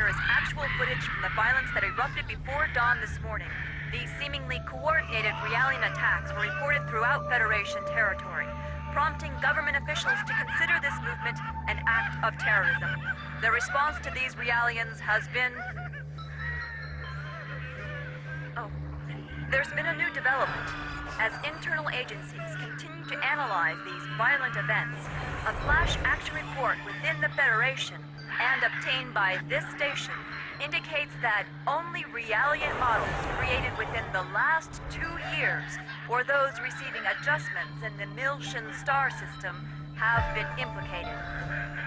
there is actual footage from the violence that erupted before dawn this morning. These seemingly coordinated Realian attacks were reported throughout Federation territory, prompting government officials to consider this movement an act of terrorism. The response to these Realians has been... There's been a new development. As internal agencies continue to analyze these violent events, a flash action report within the Federation and obtained by this station indicates that only Realian models created within the last 2 years, or those receiving adjustments in the Milshan star system, have been implicated.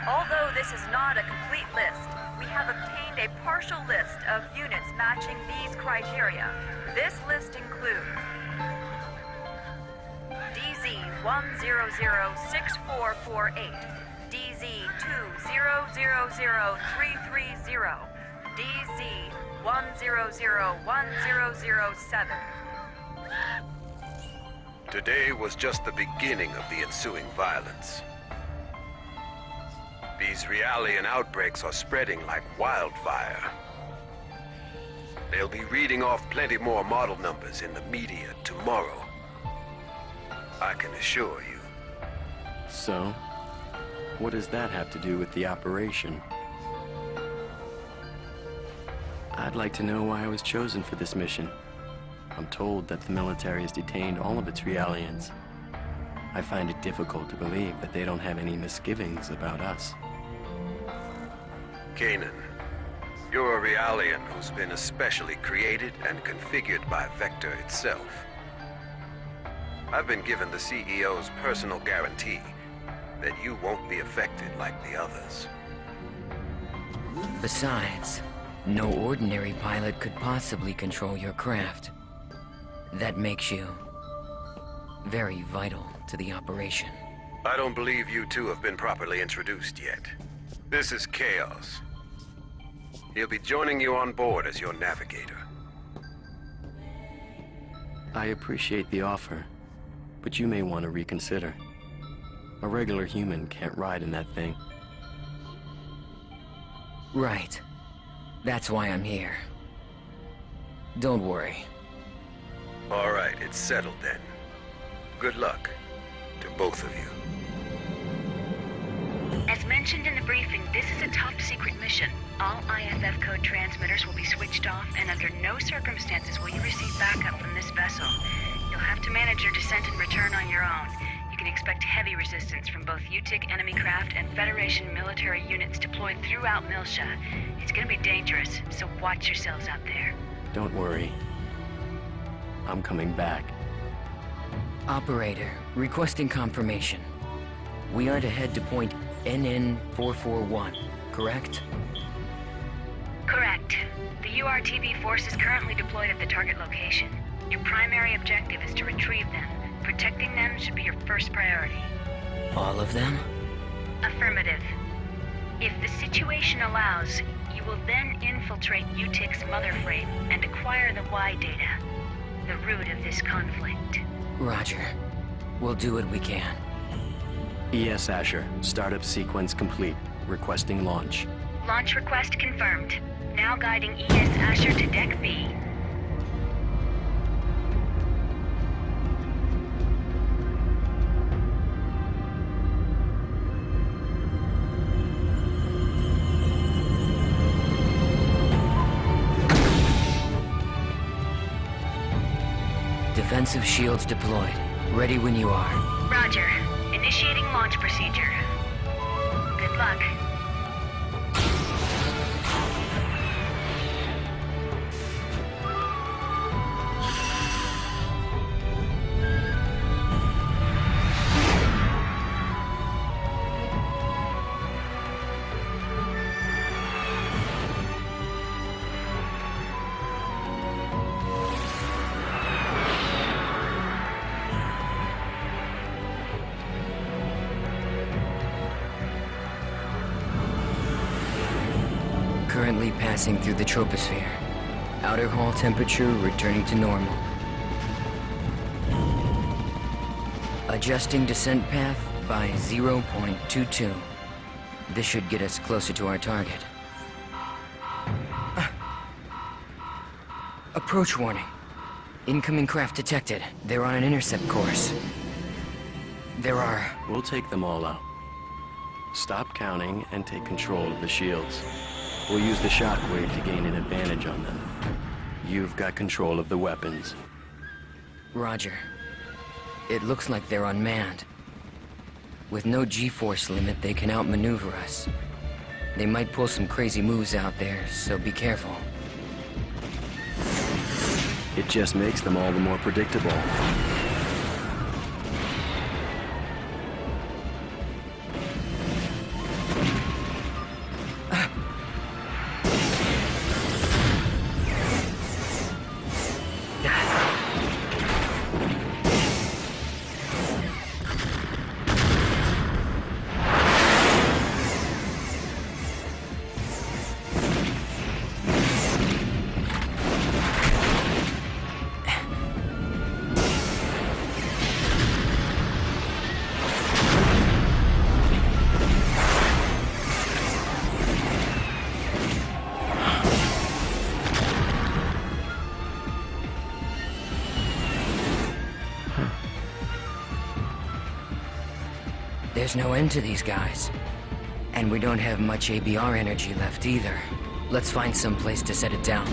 Although this is not a complete list, we have obtained a partial list of units matching these criteria. This list includes DZ-100-6448, DZ-2000330, DZ-100-1007. Today was just the beginning of the ensuing violence. These Realian outbreaks are spreading like wildfire. They'll be reading off plenty more model numbers in the media tomorrow. I can assure you. So, what does that have to do with the operation? I'd like to know why I was chosen for this mission. I'm told that the military has detained all of its Realians. I find it difficult to believe that they don't have any misgivings about us. Kanan, you're a Realian who's been especially created and configured by Vector itself. I've been given the CEO's personal guarantee that you won't be affected like the others. Besides, no ordinary pilot could possibly control your craft. That makes you very vital to the operation. I don't believe you two have been properly introduced yet. This is Chaos. He'll be joining you on board as your navigator. I appreciate the offer, but you may want to reconsider. A regular human can't ride in that thing. Right. That's why I'm here. Don't worry. All right, it's settled then. Good luck to both of you. As mentioned in the briefing, this is a top-secret mission. All IFF code transmitters will be switched off, and under no circumstances will you receive backup from this vessel. You'll have to manage your descent and return on your own. You can expect heavy resistance from both UTIC enemy craft and Federation military units deployed throughout Milsha. It's gonna be dangerous, so watch yourselves out there. Don't worry. I'm coming back. Operator, requesting confirmation. We are to head to point NN441, correct? Correct. The URTV force is currently deployed at the target location. Your primary objective is to retrieve them. Protecting them should be your first priority. All of them? Affirmative. If the situation allows, you will then infiltrate UTIC's mother frame and acquire the Y data, the root of this conflict. Roger. We'll do what we can. ES Asher, startup sequence complete. Requesting launch. Launch request confirmed. Now guiding ES Asher to Deck B. Defensive shields deployed. Ready when you are. Roger. Initiating launch procedure. Good luck. Currently passing through the troposphere. Outer hull temperature returning to normal. Adjusting descent path by 0.22. This should get us closer to our target. Approach warning. Incoming craft detected. They're on an intercept course. There are... We'll take them all out. Stop counting and take control of the shields. We'll use the shockwave to gain an advantage on them. You've got control of the weapons. Roger. It looks like they're unmanned. With no G-force limit, they can outmaneuver us. They might pull some crazy moves out there, so be careful. It just makes them all the more predictable. There's no end to these guys. And we don't have much ABR energy left either. Let's find some place to set it down.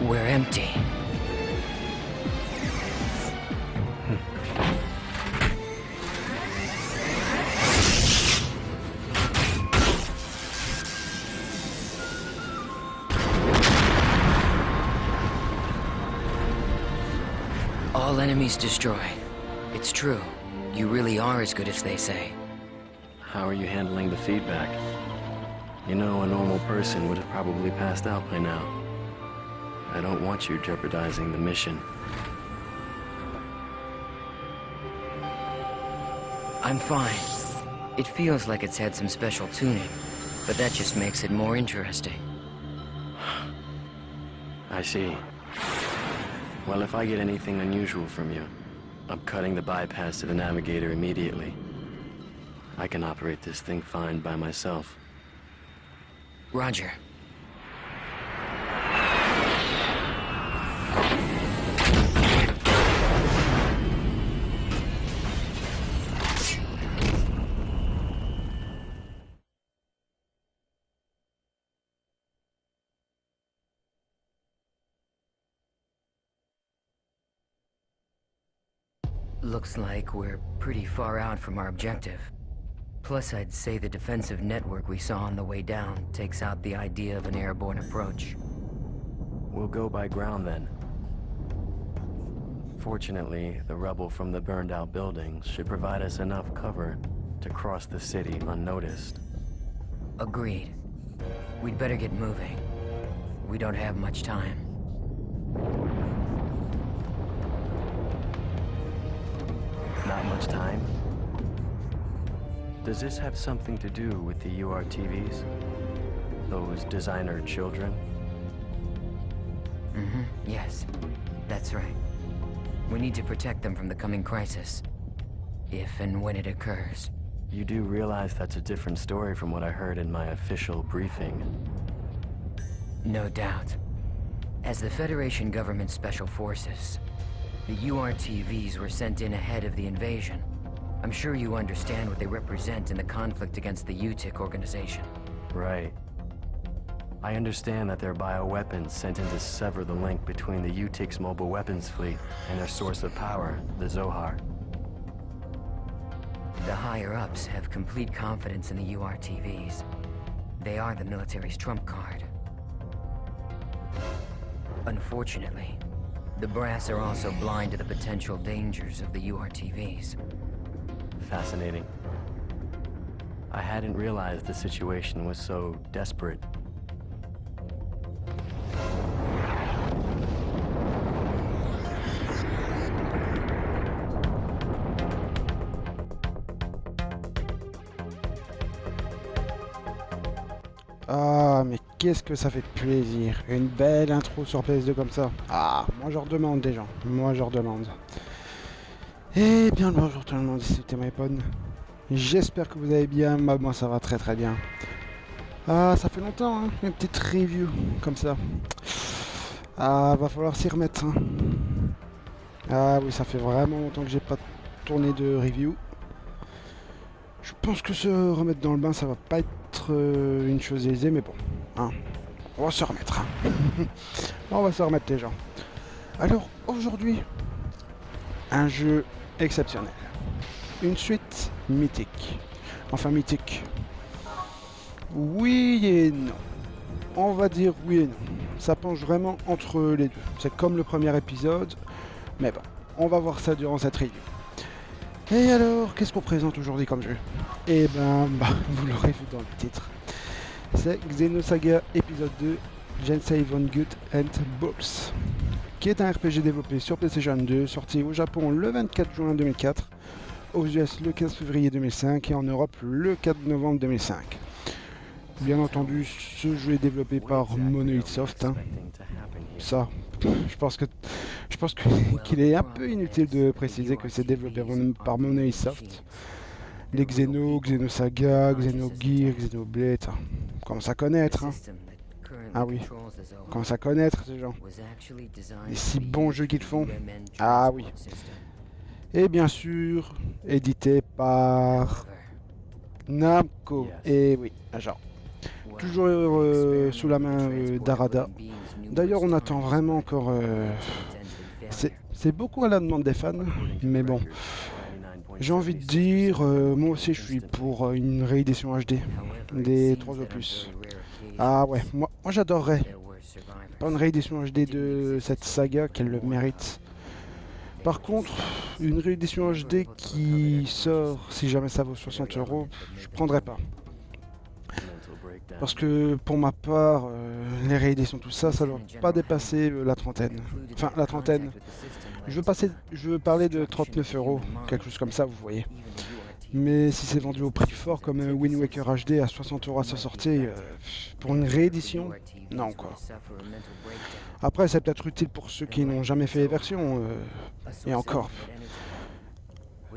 We're empty. All enemies destroyed. It's true. You really are as good as they say. How are you handling the feedback? You know, a normal person would have probably passed out by now. I don't want you jeopardizing the mission. I'm fine. It feels like it's had some special tuning, but that just makes it more interesting. I see. Well, if I get anything unusual from you, I'm cutting the bypass to the navigator immediately. I can operate this thing fine by myself. Roger. Looks like we're pretty far out from our objective. Plus, I'd say the defensive network we saw on the way down takes out the idea of an airborne approach. We'll go by ground then. Fortunately, the rubble from the burned-out buildings should provide us enough cover to cross the city unnoticed. Agreed. We'd better get moving. We don't have much time. Not much time? Does this have something to do with the URTVs? Those designer children? Mm-hmm, yes. That's right. We need to protect them from the coming crisis. If and when it occurs. You do realize that's a different story from what I heard in my official briefing. No doubt. As the Federation Government Special Forces, the URTVs were sent in ahead of the invasion. I'm sure you understand what they represent in the conflict against the UTIC organization. Right. I understand that they're bioweapons sent in to sever the link between the UTIC's mobile weapons fleet and their source of power, the Zohar. The higher-ups have complete confidence in the URTVs. They are the military's trump card. Unfortunately, the brass are also blind to the potential dangers of the URTVs. Fascinating. I hadn't realized the situation was so desperate. Ah, mais qu'est-ce que ça fait plaisir. Une belle intro sur PS2 comme ça. Ah, moi je redemande des gens. Moi je redemande. Eh bien, bonjour tout le monde, ici Téméphone. J'espère que vous allez bien. Moi ça va très très bien. Ah, ça fait longtemps, hein, une petite review comme ça. Ah, va falloir s'y remettre. Hein. Ah oui, ça fait vraiment longtemps que j'ai pas tourné de review. Je pense que se remettre dans le bain, ça va pas être une chose aisée, mais bon, hein, on va se remettre. Hein. On va se remettre les gens. Alors aujourd'hui, un jeu exceptionnel, une suite mythique. Enfin mythique. Oui et non. On va dire oui et non. Ça penche vraiment entre les deux. C'est comme le premier épisode, mais bon, on va voir ça durant cette review. Et alors, qu'est-ce qu'on présente aujourd'hui comme jeu? Eh ben, vous l'aurez vu dans le titre. C'est Xenosaga épisode 2, Gensei von Guts and Balls, qui est un RPG développé sur PlayStation 2, sorti au Japon le 24 juin 2004, aux US le 15 février 2005 et en Europe le 4 novembre 2005. Bien entendu, ce jeu est développé par Monolith Soft. Hein. Ça, je pense qu'il est un peu inutile de préciser que c'est développé par Monolith Soft. Les Xenosaga, Xenogears, Xenoblade, commence à connaître. Hein. Ah oui, commence à connaître ces gens. Les si bons jeux qu'ils font. Ah oui. Et bien sûr, édité par Namco. Et oui, genre. Toujours sous la main d'Arada. D'ailleurs, on attend vraiment encore... c'est beaucoup à la demande des fans, mais bon. J'ai envie de dire, moi aussi je suis pour une réédition HD des 3 opus. Ah ouais, moi j'adorerais. Pas une réédition HD de cette saga qu'elle le mérite. Par contre, une réédition HD qui sort, si jamais ça vaut 60 €, je prendrais pas. Parce que pour ma part, les rééditions, tout ça, ça ne doit pas dépasser la trentaine. Enfin, la trentaine. Je veux parler de 39 €, quelque chose comme ça, vous voyez. Mais si c'est vendu au prix fort comme Wind Waker HD à 60 € à sa sortie, pour une réédition, non quoi. Après, c'est peut-être utile pour ceux qui n'ont jamais fait les versions. Et encore.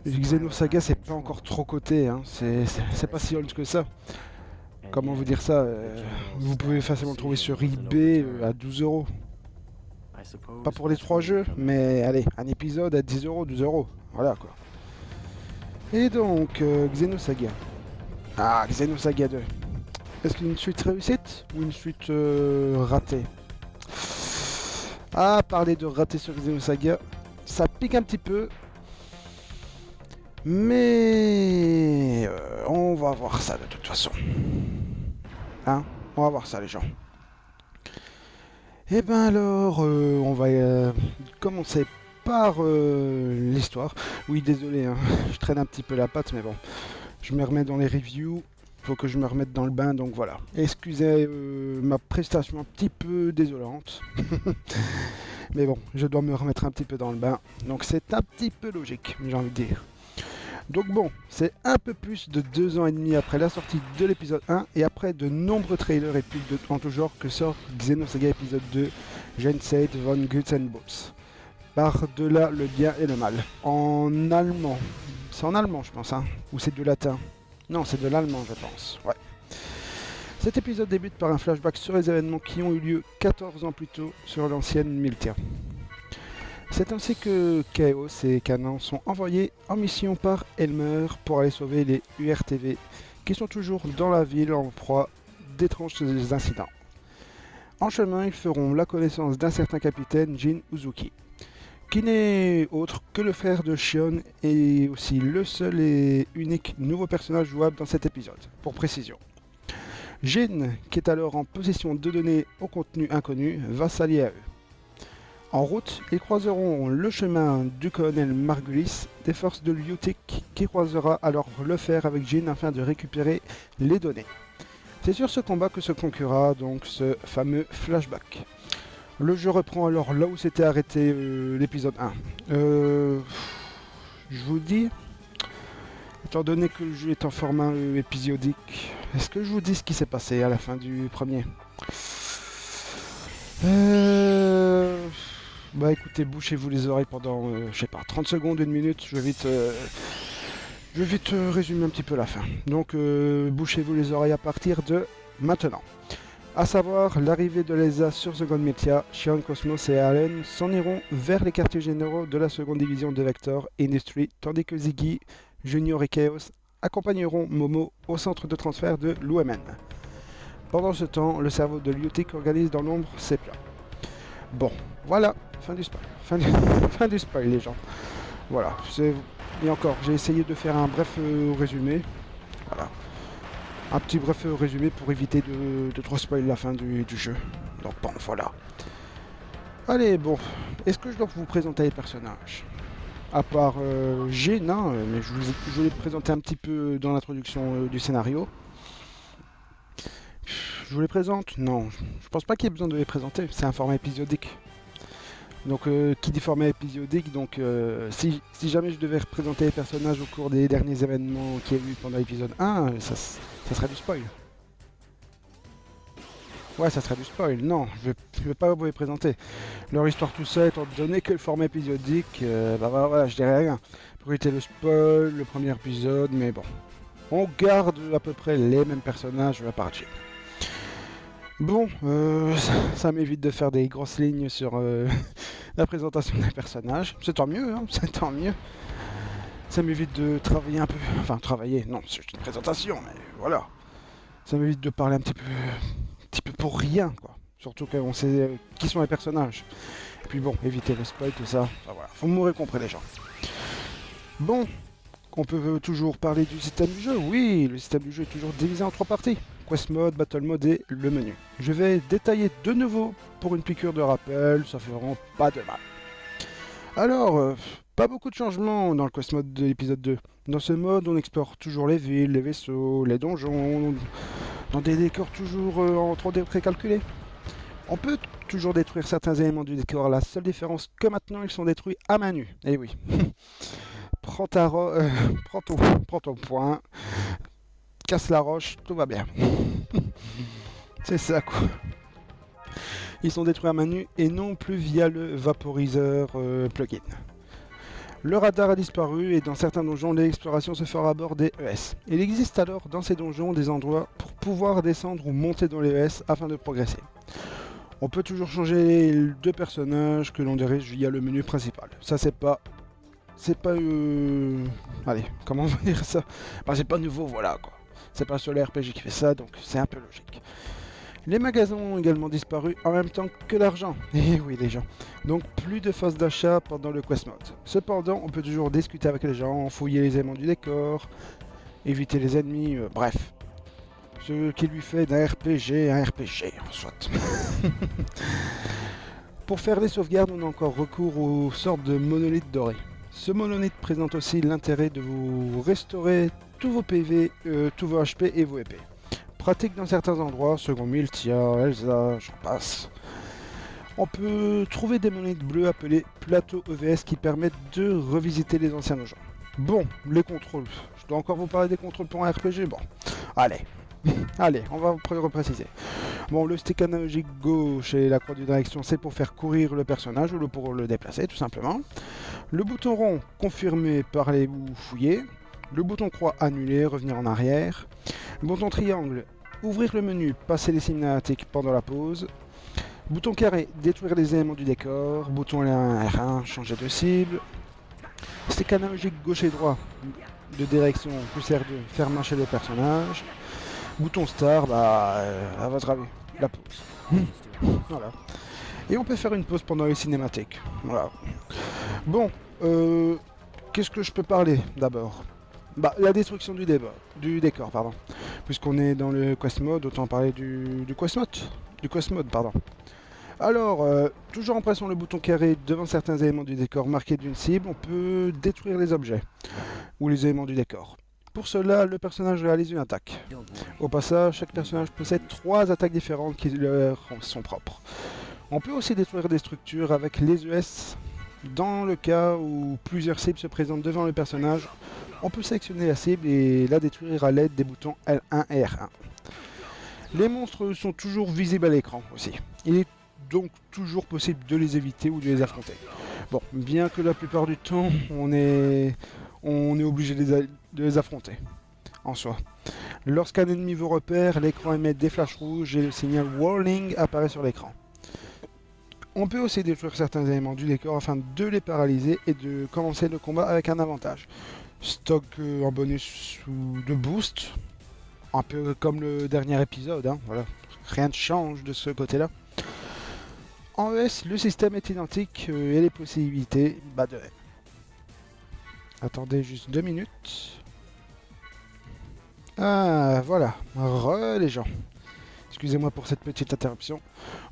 Xenosaga, c'est pas encore trop coté, hein. C'est pas si old que ça. Comment vous dire ça, vous pouvez facilement le trouver sur eBay à 12 €. Pas pour les 3 jeux, mais allez, un épisode à 10 €, 12 €. Voilà quoi. Et donc, Xenosaga. Ah, Xenosaga 2. Est-ce qu'une suite réussite ou une suite ratée? Ah, parler de raté sur Xenosaga, ça pique un petit peu. Mais on va voir ça de toute façon. Hein? On va voir ça les gens. Et ben alors, on va commencer par l'histoire. Oui, désolé, hein, je traîne un petit peu la patte, mais bon. Je me remets dans les reviews. Faut que je me remette dans le bain, donc voilà. Excusez ma prestation un petit peu désolante. Mais bon, je dois me remettre un petit peu dans le bain. Donc c'est un petit peu logique, j'ai envie de dire. Donc bon, c'est un peu plus de 2 ans et demi après la sortie de l'épisode 1 et après de nombreux trailers et pubs en tout genre que sort Xenosaga épisode 2, Gensei von Guts and Balls. Par-delà le bien et le mal. En allemand. C'est en allemand je pense, hein. Ou c'est du latin? Non, c'est de l'allemand je pense, ouais. Cet épisode débute par un flashback sur les événements qui ont eu lieu 14 ans plus tôt sur l'ancienne Miltia. C'est ainsi que Chaos et Kanan sont envoyés en mission par Elmer pour aller sauver les URTV qui sont toujours dans la ville en proie d'étranges incidents. En chemin, ils feront la connaissance d'un certain capitaine Jin Uzuki, qui n'est autre que le frère de Shion et aussi le seul et unique nouveau personnage jouable dans cet épisode, pour précision. Jin, qui est alors en possession de données au contenu inconnu, va s'allier à eux. En route, ils croiseront le chemin du colonel Margulis des forces de Lutic qui croisera alors le fer avec Jean afin de récupérer les données. C'est sur ce combat que se conclura donc ce fameux flashback. Le jeu reprend alors là où s'était arrêté l'épisode 1. Je vous dis, étant donné que le jeu est en format épisodique, est-ce que je vous dis ce qui s'est passé à la fin du premier? Bah écoutez, bouchez-vous les oreilles pendant, je sais pas, 30 secondes, 1 minute, je vais vite résumer un petit peu la fin. Donc bouchez-vous les oreilles à partir de maintenant. À savoir, l'arrivée de l'ESA sur Second Metia, Shion, Cosmos et Allen s'en iront vers les quartiers généraux de la seconde division de Vector Industries, tandis que Ziggy, Junior et Chaos accompagneront Momo au centre de transfert de l'UMN. Pendant ce temps, le cerveau de Lutic organise dans l'ombre ses plans. Bon, voilà, fin du spoil. Fin du spoil, les gens. Voilà, et encore, j'ai essayé de faire un bref résumé. Voilà. Un petit bref résumé pour éviter de trop spoiler la fin du jeu. Donc bon, voilà. Allez, bon, est-ce que je dois vous présenter les personnages? À part G, non, mais je vais les présenter un petit peu dans l'introduction du scénario. Je vous les présente? Non, je pense pas qu'il y ait besoin de les présenter, c'est un format épisodique. Donc qui dit format épisodique, donc si jamais je devais représenter les personnages au cours des derniers événements qu'il y a eu pendant l'épisode 1, ça serait du spoil. Ouais, ça serait du spoil. Non, je vais pas vous les présenter. Leur histoire tout ça, étant donné que le format épisodique, bah voilà, je dirais rien. Pour éviter le spoil, le premier épisode, mais bon. On garde à peu près les mêmes personnages à part Jim. Bon, ça m'évite de faire des grosses lignes sur la présentation des personnages. C'est tant mieux, hein, c'est tant mieux. Ça m'évite de travailler un peu... Enfin, travailler, non, c'est une présentation, mais voilà. Ça m'évite de parler un petit peu pour rien, quoi. Surtout qu'on sait qui sont les personnages. Et puis bon, éviter le spoil, tout ça. Enfin, voilà, faut m'aurez compris, les gens. Bon, on peut toujours parler du système du jeu. Oui, le système du jeu est toujours divisé en 3 parties. Quest Mode, Battle Mode et le menu. Je vais détailler de nouveau pour une piqûre de rappel, ça fait vraiment pas de mal. Alors, pas beaucoup de changements dans le Quest Mode de l'épisode 2. Dans ce mode, on explore toujours les villes, les vaisseaux, les donjons, dans des décors toujours en 3D précalculés. On peut toujours détruire certains éléments du décor, la seule différence que maintenant ils sont détruits à main nue. Eh oui. Prends ton poing, casse la roche, tout va bien. C'est ça, quoi. Ils sont détruits à main nue et non plus via le vaporiseur plugin. Le radar a disparu et dans certains donjons, l'exploration se fera à bord des ES. Il existe alors dans ces donjons des endroits pour pouvoir descendre ou monter dans les ES afin de progresser. On peut toujours changer les 2 personnages que l'on dirige via le menu principal. Ça c'est pas... Allez, comment on va dire ça? Bah, c'est pas nouveau, voilà quoi. C'est pas sur les RPG qui fait ça, donc c'est un peu logique. Les magasins ont également disparu en même temps que l'argent. Et oui les gens. Donc plus de phases d'achat pendant le Quest Mode. Cependant, on peut toujours discuter avec les gens, fouiller les éléments du décor, éviter les ennemis, bref. Ce qui lui fait d'un RPG un RPG, soit. Pour faire les sauvegardes, on a encore recours aux sortes de monolithes dorés. Ce monolithe présente aussi l'intérêt de vous restaurer tous vos PV, tous vos HP et vos épées. Pratique dans certains endroits, Second Metia, Elsa, j'en passe. On peut trouver des monolithes bleus appelés plateaux EVS qui permettent de revisiter les anciens donjons. Bon, les contrôles. Je dois encore vous parler des contrôles pour un RPG? Bon, allez. Allez, on va repréciser. Bon, le stick analogique gauche et la croix de direction, c'est pour faire courir le personnage ou pour le déplacer, tout simplement. Le bouton rond, confirmer, parler ou fouiller. Le bouton croix, annuler, revenir en arrière. Le bouton triangle, ouvrir le menu, passer les cinématiques pendant la pause. Bouton carré, détruire les éléments du décor. Bouton L1, R1, changer de cible. Stick analogique gauche et droit de direction, plus R2, faire marcher le personnage. Bouton start, bah, à votre avis, la pause. Voilà. Et on peut faire une pause pendant les cinématiques. Voilà. Bon, qu'est-ce que je peux parler d'abord? Bah, la destruction du décor, pardon. Puisqu'on est dans le Quest Mode, autant parler du Quest Mode. Du Quest Mode, pardon. Alors, toujours en pressant le bouton carré devant certains éléments du décor marqués d'une cible, on peut détruire les objets ou les éléments du décor. Pour cela, le personnage réalise une attaque. Au passage, chaque personnage possède 3 attaques différentes qui leur sont propres. On peut aussi détruire des structures avec les ES. Dans le cas où plusieurs cibles se présentent devant le personnage, on peut sélectionner la cible et la détruire à l'aide des boutons L1 et R1. Les monstres sont toujours visibles à l'écran aussi. Il est donc toujours possible de les éviter ou de les affronter. Bon, bien que la plupart du temps, on est obligé de les affronter, en soi. Lorsqu'un ennemi vous repère, l'écran émet des flashs rouges et le signal Warning apparaît sur l'écran. On peut aussi détruire certains éléments du décor afin de les paralyser et de commencer le combat avec un avantage. Stock en bonus ou de boost, un peu comme le dernier épisode, hein, voilà. Rien ne change de ce côté-là. En ES, le système est identique et les possibilités de même. Attendez juste 2 minutes. Ah, voilà. Les gens. Excusez-moi pour cette petite interruption.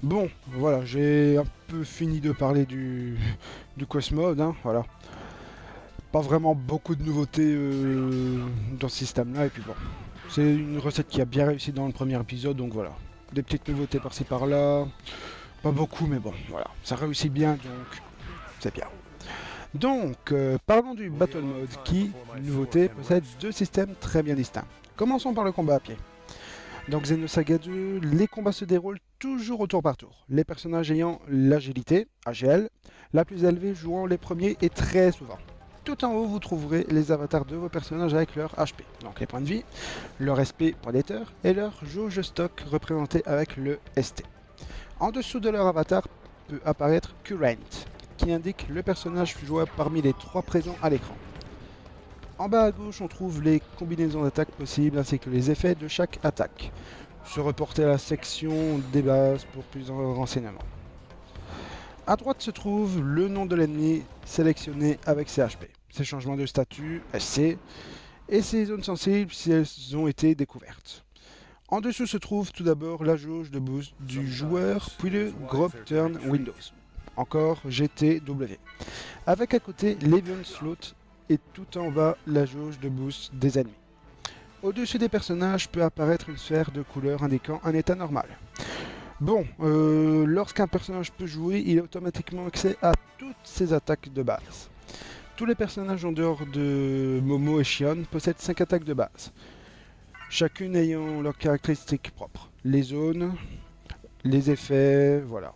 Bon, voilà, j'ai un peu fini de parler du Quest Mode, hein, voilà. Pas vraiment beaucoup de nouveautés dans ce système-là, et puis bon. C'est une recette qui a bien réussi dans le premier épisode, donc voilà. Des petites nouveautés par-ci par-là. Pas beaucoup, mais bon, voilà. Ça réussit bien, donc c'est bien. Donc, parlons du Battle Mode qui, nouveauté, possède 2 systèmes très bien distincts. Commençons par le combat à pied. Dans Xenosaga 2, les combats se déroulent toujours au tour par tour. Les personnages ayant l'agilité, AGL, la plus élevée jouant les premiers et très souvent. Tout en haut, vous trouverez les avatars de vos personnages avec leur HP, donc les points de vie, leur SP, point d'éther, et leur jauge stock représenté avec le ST. En dessous de leur avatar peut apparaître Current, qui indique le personnage jouable parmi les 3 présents à l'écran. En bas à gauche, on trouve les combinaisons d'attaques possibles ainsi que les effets de chaque attaque. Se reporter à la section des bases pour plus de renseignements. À droite se trouve le nom de l'ennemi sélectionné avec ses HP, ses changements de statut, SC, et ses zones sensibles si elles ont été découvertes. En dessous se trouve tout d'abord la jauge de boost du joueur, puis le Grub Turn Windows, encore GTW, avec à côté l'Event Slot et tout en bas la jauge de boost des ennemis. Au-dessus des personnages peut apparaître une sphère de couleur indiquant un état normal. Bon, lorsqu'un personnage peut jouer, il a automatiquement accès à toutes ses attaques de base. Tous les personnages en dehors de Momo et Shion possèdent 5 attaques de base, chacune ayant leurs caractéristiques propres. Les zones, les effets, voilà.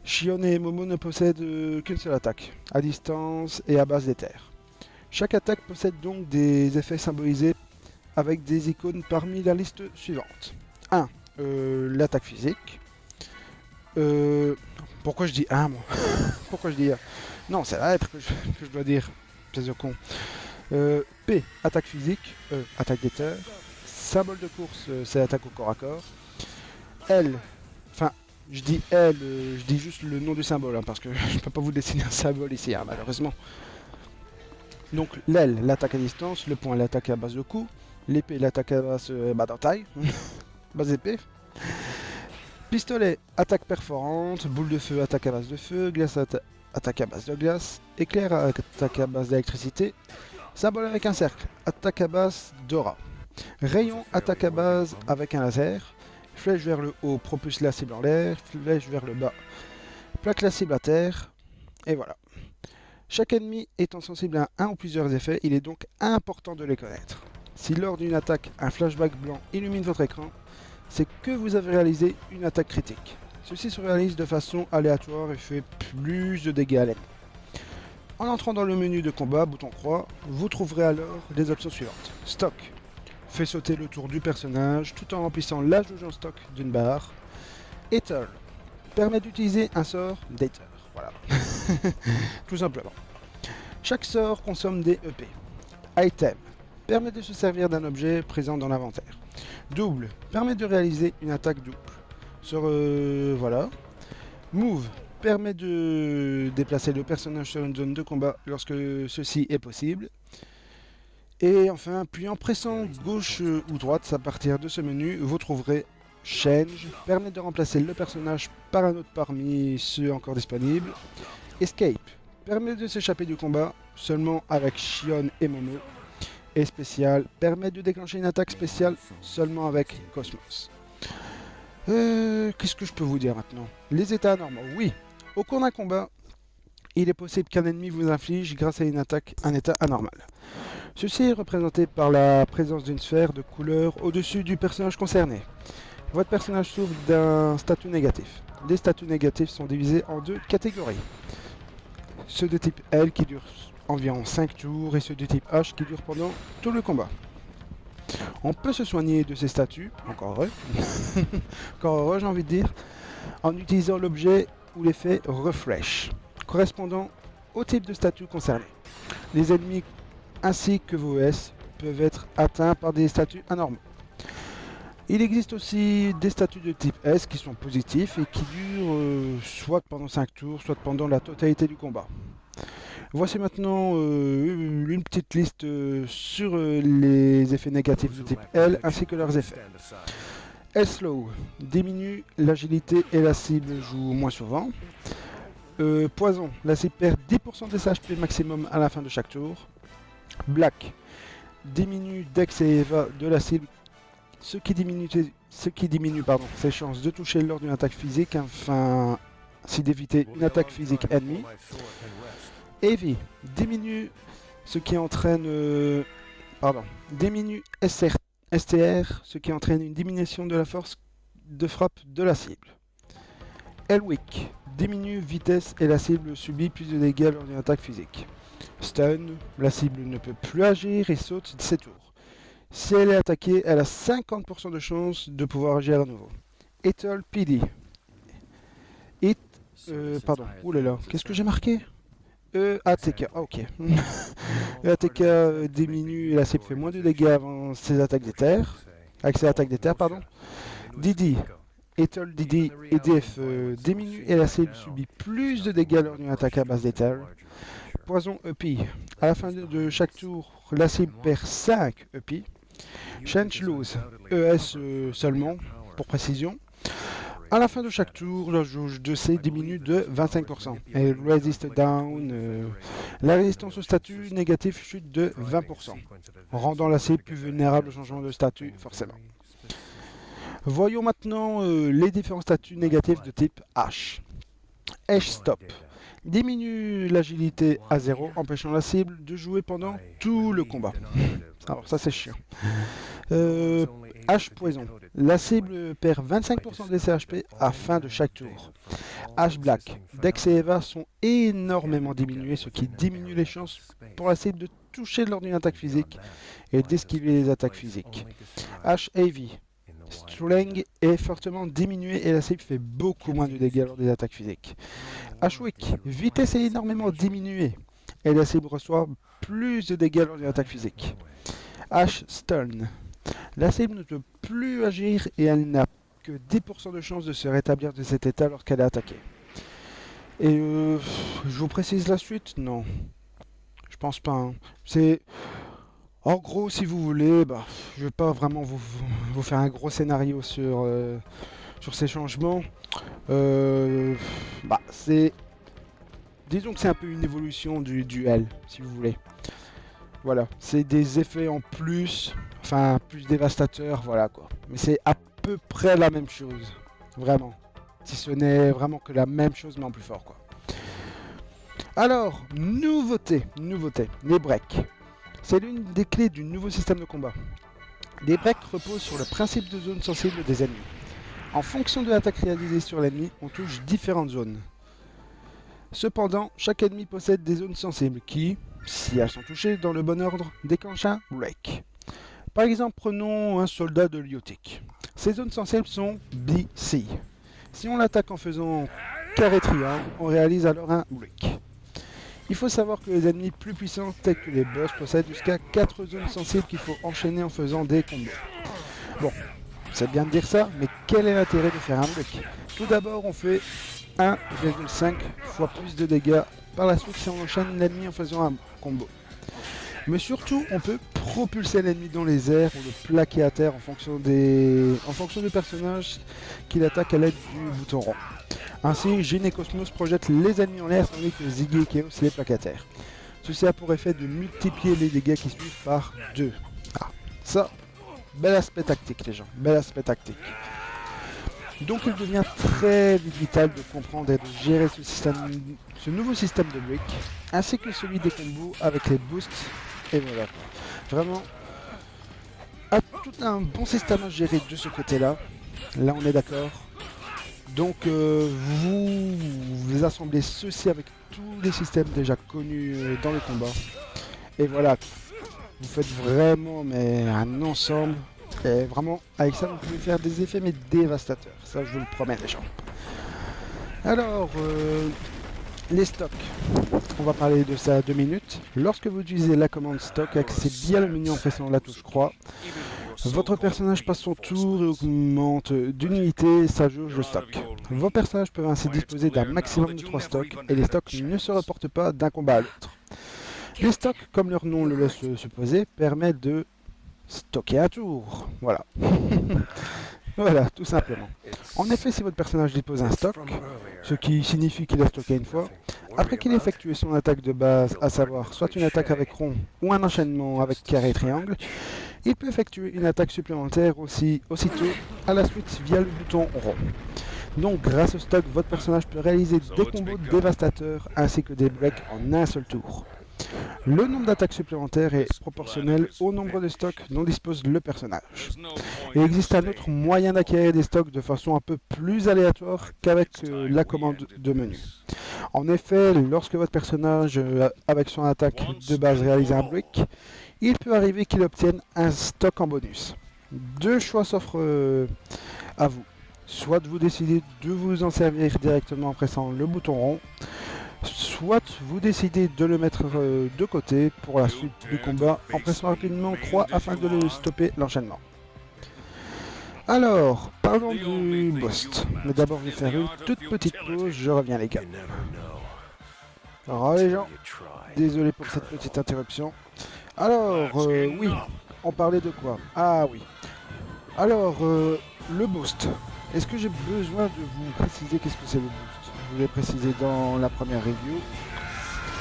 Shion et Momo ne possèdent qu'une seule attaque, à distance et à base d'éther. Chaque attaque possède donc des effets symbolisés avec des icônes parmi la liste suivante. 1. L'attaque physique. Pourquoi je dis 1 moi? Pourquoi je dis 1? Non, c'est la lettre que je dois dire. C'est de con. P. Attaque physique. Attaque d'éther. Symbole de course, c'est l'attaque au corps à corps. L. Enfin, je dis L, je dis juste le nom du symbole, hein, parce que je ne peux pas vous dessiner un symbole ici, hein, malheureusement. Donc l'aile, l'attaque à distance, le point, l'attaque à base de coup, l'épée, l'attaque à base d'entaille, base épée. Pistolet, attaque perforante, boule de feu, attaque à base de feu, glace, attaque à base de glace, éclair, attaque à base d'électricité, symbole avec un cercle, attaque à base d'aura. Rayon, attaque à base avec un laser, flèche vers le haut, propulse la cible en l'air, flèche vers le bas, plaque la cible à terre, et voilà. Chaque ennemi étant sensible à un ou plusieurs effets, il est donc important de les connaître. Si lors d'une attaque, un flashback blanc illumine votre écran, c'est que vous avez réalisé une attaque critique. Ceci se réalise de façon aléatoire et fait plus de dégâts à l'ennemi. En entrant dans le menu de combat, bouton croix, vous trouverez alors les options suivantes. Stock, fait sauter le tour du personnage tout en remplissant la jauge en stock d'une barre. Ether, permet d'utiliser un sort d'Ether. Voilà, tout simplement. Chaque sort consomme des EP. Item, permet de se servir d'un objet présent dans l'inventaire. Double, permet de réaliser une attaque double. Voilà. Move, permet de déplacer le personnage sur une zone de combat lorsque ceci est possible. Et enfin, puis en pressant gauche ou droite à partir de ce menu, vous trouverez Change permet de remplacer le personnage par un autre parmi ceux encore disponibles. Escape permet de s'échapper du combat seulement avec Shion et Momo. Et Spécial permet de déclencher une attaque spéciale seulement avec Cosmos. Qu'est-ce que je peux vous dire maintenant? Les états anormaux, oui. Au cours d'un combat, il est possible qu'un ennemi vous inflige grâce à une attaque un état anormal. Ceci est représenté par la présence d'une sphère de couleur au-dessus du personnage concerné. Votre personnage souffre d'un statut négatif. Les statuts négatifs sont divisés en deux catégories. Ceux de type L qui durent environ 5 tours et ceux de type H qui durent pendant tout le combat. On peut se soigner de ces statuts, encore heureux, encore heureux j'ai envie de dire, en utilisant l'objet ou l'effet Refresh, correspondant au type de statut concerné. Les ennemis ainsi que vos S peuvent être atteints par des statuts anormaux. Il existe aussi des statuts de type S qui sont positifs et qui durent soit pendant 5 tours, soit pendant la totalité du combat. Voici maintenant une petite liste sur les effets négatifs de type L ainsi que leurs effets. L-Slow diminue l'agilité et la cible joue moins souvent. Poison, la cible perd 10% de ses HP maximum à la fin de chaque tour. Black diminue Dex et Eva de la cible, ce qui diminue ses chances de toucher lors d'une attaque physique afin d'éviter une attaque physique ennemie. Heavy diminue ce qui entraîne diminue STR, ce qui entraîne une diminution de la force de frappe de la cible. L-Weak diminue vitesse et la cible subit plus de dégâts lors d'une attaque physique. Stun, la cible ne peut plus agir et saute ses tours. Si elle est attaquée, elle a 50% de chance de pouvoir agir à nouveau. Etol PD. Oulala, qu'est-ce que j'ai marqué ATK, ok. ATK diminue et la cible fait moins de dégâts avant ses attaques d'éther. Avec ses attaques d'éther, pardon. Didi. Etol Didi et DF diminue et la cible subit plus de dégâts lors d'une attaque à base d'éther. Poison EP. À la fin de chaque tour, la cible perd 5 EP. Change Lose. ES seulement, pour précision. À la fin de chaque tour, la jauge de C diminue de 25%. Et Resist Down, la résistance au statut négatif chute de 20%, rendant la cible plus vulnérable au changement de statut, forcément. Voyons maintenant les différents statuts négatifs de type H. H Stop diminue l'agilité à 0, empêchant la cible de jouer pendant tout le combat. Alors ça c'est chiant. H Poison. La cible perd 25% de ses HP à fin de chaque tour. H Black. Dex et Eva sont énormément diminués, ce qui diminue les chances pour la cible de toucher lors d'une attaque physique et d'esquiver les attaques physiques. H Heavy. Strength est fortement diminué et la cible fait beaucoup moins de dégâts lors des attaques physiques. H Weak. Vitesse est énormément diminuée et la cible reçoit plus de dégâts lors d'une attaque physique. H Stun. La cible ne peut plus agir et elle n'a que 10% de chance de se rétablir de cet état lorsqu'elle est attaquée. Et je vous précise la suite? Non. Je pense pas. Hein. C'est... En gros, si vous voulez, je vais pas vraiment vous faire un gros scénario sur ces changements. C'est... Disons que c'est un peu une évolution du duel, si vous voulez. Voilà, c'est des effets en plus, enfin plus dévastateurs, voilà quoi. Mais c'est à peu près la même chose, vraiment. Si ce n'est vraiment que la même chose, mais en plus fort quoi. Alors, nouveauté, les breaks. C'est l'une des clés du nouveau système de combat. Les breaks reposent sur le principe de zone sensible des ennemis. En fonction de l'attaque réalisée sur l'ennemi, on touche différentes zones. Cependant, chaque ennemi possède des zones sensibles qui, si elles sont touchées dans le bon ordre, déclenchent un break. Par exemple, prenons un soldat de Lyotic. Ces zones sensibles sont B-C. Si on l'attaque en faisant carré triangle, on réalise alors un break. Il faut savoir que les ennemis plus puissants, tels que les boss, possèdent jusqu'à 4 zones sensibles qu'il faut enchaîner en faisant des combos. Bon, c'est bien de dire ça, mais quel est l'intérêt de faire un break? Tout d'abord, on fait 1,5 fois plus de dégâts par la suite si on enchaîne l'ennemi en faisant un combo. Mais surtout, on peut propulser l'ennemi dans les airs ou le plaquer à terre en fonction du personnage qu'il attaque à l'aide du bouton rond. Ainsi, Jin et Cosmos projettent les ennemis en l'air tandis que Ziggy et Chaos les plaquent à terre. Ceci a pour effet de multiplier les dégâts qui suivent par 2. Ah, ça, bel aspect tactique les gens, bel aspect tactique. Donc il devient très vital de comprendre et de gérer ce nouveau système de brick, ainsi que celui des combos avec les boosts, et voilà. Vraiment, tout un bon système à gérer de ce côté-là, là on est d'accord. Donc vous assemblez ceci avec tous les systèmes déjà connus dans le combat, et voilà, vous faites vraiment mais un ensemble. Et vraiment, avec ça, vous pouvez faire des effets mais dévastateurs. Ça, je vous le promets, les gens. Alors, les stocks. On va parler de ça 2 minutes. Lorsque vous utilisez la commande stock, accédez bien le menu en pressant la touche croix. Votre personnage passe son tour et augmente d'une unité sa jauge de stock. Vos personnages peuvent ainsi disposer d'un maximum de 3 stocks et les stocks ne se reportent pas d'un combat à l'autre. Les stocks, comme leur nom le laisse supposer, permettent de stocker un tour, voilà. Voilà, tout simplement. En effet, si votre personnage dispose un stock, ce qui signifie qu'il a stocké une fois, après qu'il ait effectué son attaque de base, à savoir soit une attaque avec rond ou un enchaînement avec carré et triangle, il peut effectuer une attaque supplémentaire aussitôt à la suite via le bouton rond. Donc grâce au stock, votre personnage peut réaliser des combos dévastateurs ainsi que des breaks en un seul tour. Le nombre d'attaques supplémentaires est proportionnel au nombre de stocks dont dispose le personnage. Il existe un autre moyen d'acquérir des stocks de façon un peu plus aléatoire qu'avec la commande de menu. En effet, lorsque votre personnage, avec son attaque de base, réalise un break, il peut arriver qu'il obtienne un stock en bonus. 2 choix s'offrent à vous. Soit vous décidez de vous en servir directement en pressant le bouton rond, soit vous décidez de le mettre de côté pour la suite du combat en pressant rapidement croix afin de le stopper l'enchaînement. Alors, parlons du boss. Mais d'abord, je vais faire une toute petite pause, je reviens les gars. Alors les gens, désolé pour cette petite interruption. Alors, oui, on parlait de quoi? Ah oui. Alors, le boost. Est-ce que j'ai besoin de vous préciser qu'est-ce que c'est le boost? Je l'ai précisé dans la première review.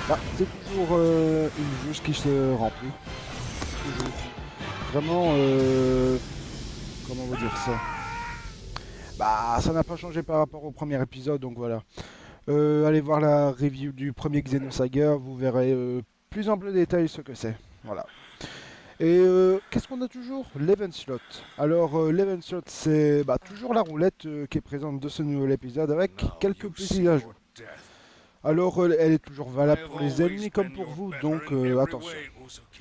Bah, c'est toujours une jauge qui se remplit. Toujours. Vraiment, comment vous dire ça? Bah, ça n'a pas changé par rapport au premier épisode, donc voilà. Allez voir la review du premier Xenosaga, vous verrez plus en bleu détail ce que c'est. Voilà. Et qu'est-ce qu'on a toujours? L'event slot. Alors l'event slot c'est toujours la roulette qui est présente de ce nouvel épisode avec quelques petits ajouts. Alors elle est toujours valable pour les ennemis comme pour vous, donc attention.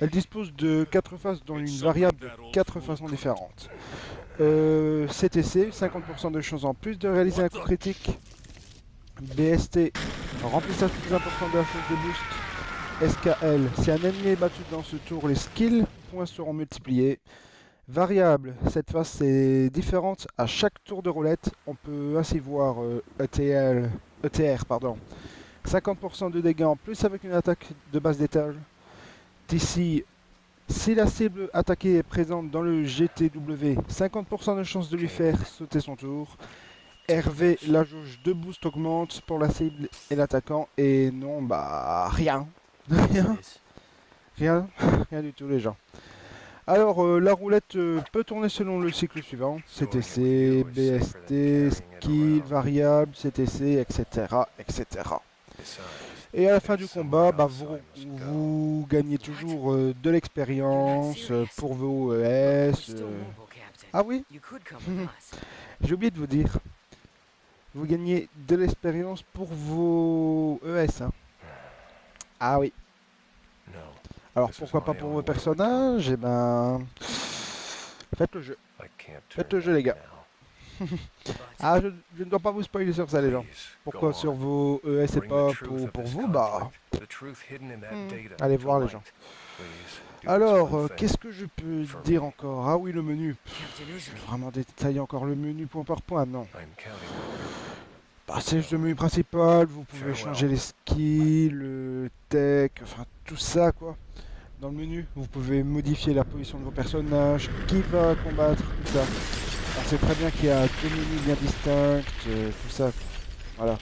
Elle dispose de 4 phases dont une variable de 4 façons différentes. CTC, 50% de chances en plus de réaliser un coup critique. BST, remplissage plus important de la chose de boost. SKL, si un ennemi est battu dans ce tour, les skills points seront multipliés. Variable, cette phase est différente à chaque tour de roulette. On peut ainsi voir ETR, 50% de dégâts en plus avec une attaque de base d'étage. TC, si la cible attaquée est présente dans le GTW, 50% de chance de lui faire sauter son tour. RV, la jauge de boost augmente pour la cible et l'attaquant. Et non, rien. Rien du tout les gens. Alors la roulette peut tourner selon le cycle suivant, CTC, BST, skill, variable, CTC, etc. Et à la fin du combat, vous gagnez toujours de l'expérience pour vos ES. Ah oui, j'ai oublié de vous dire. Vous gagnez de l'expérience pour vos ES. Hein. Ah oui. Alors pourquoi pas pour vos personnages? Eh ben... Faites le jeu. Faites le jeu les gars. Ah je ne dois pas vous spoiler sur ça les gens. Pourquoi sur vos ES et pas pour vous? Allez voir les gens. Alors, qu'est-ce que je peux dire encore? Ah oui, le menu. Je vais vraiment détailler encore le menu point par point, non. C'est le menu principal, vous pouvez changer les skills, le tech, enfin tout ça quoi. dans le menu, vous pouvez modifier la position de vos personnages, qui va combattre, tout ça. On sait très bien qu'il y a 2 menus bien distincts, tout ça. Voilà.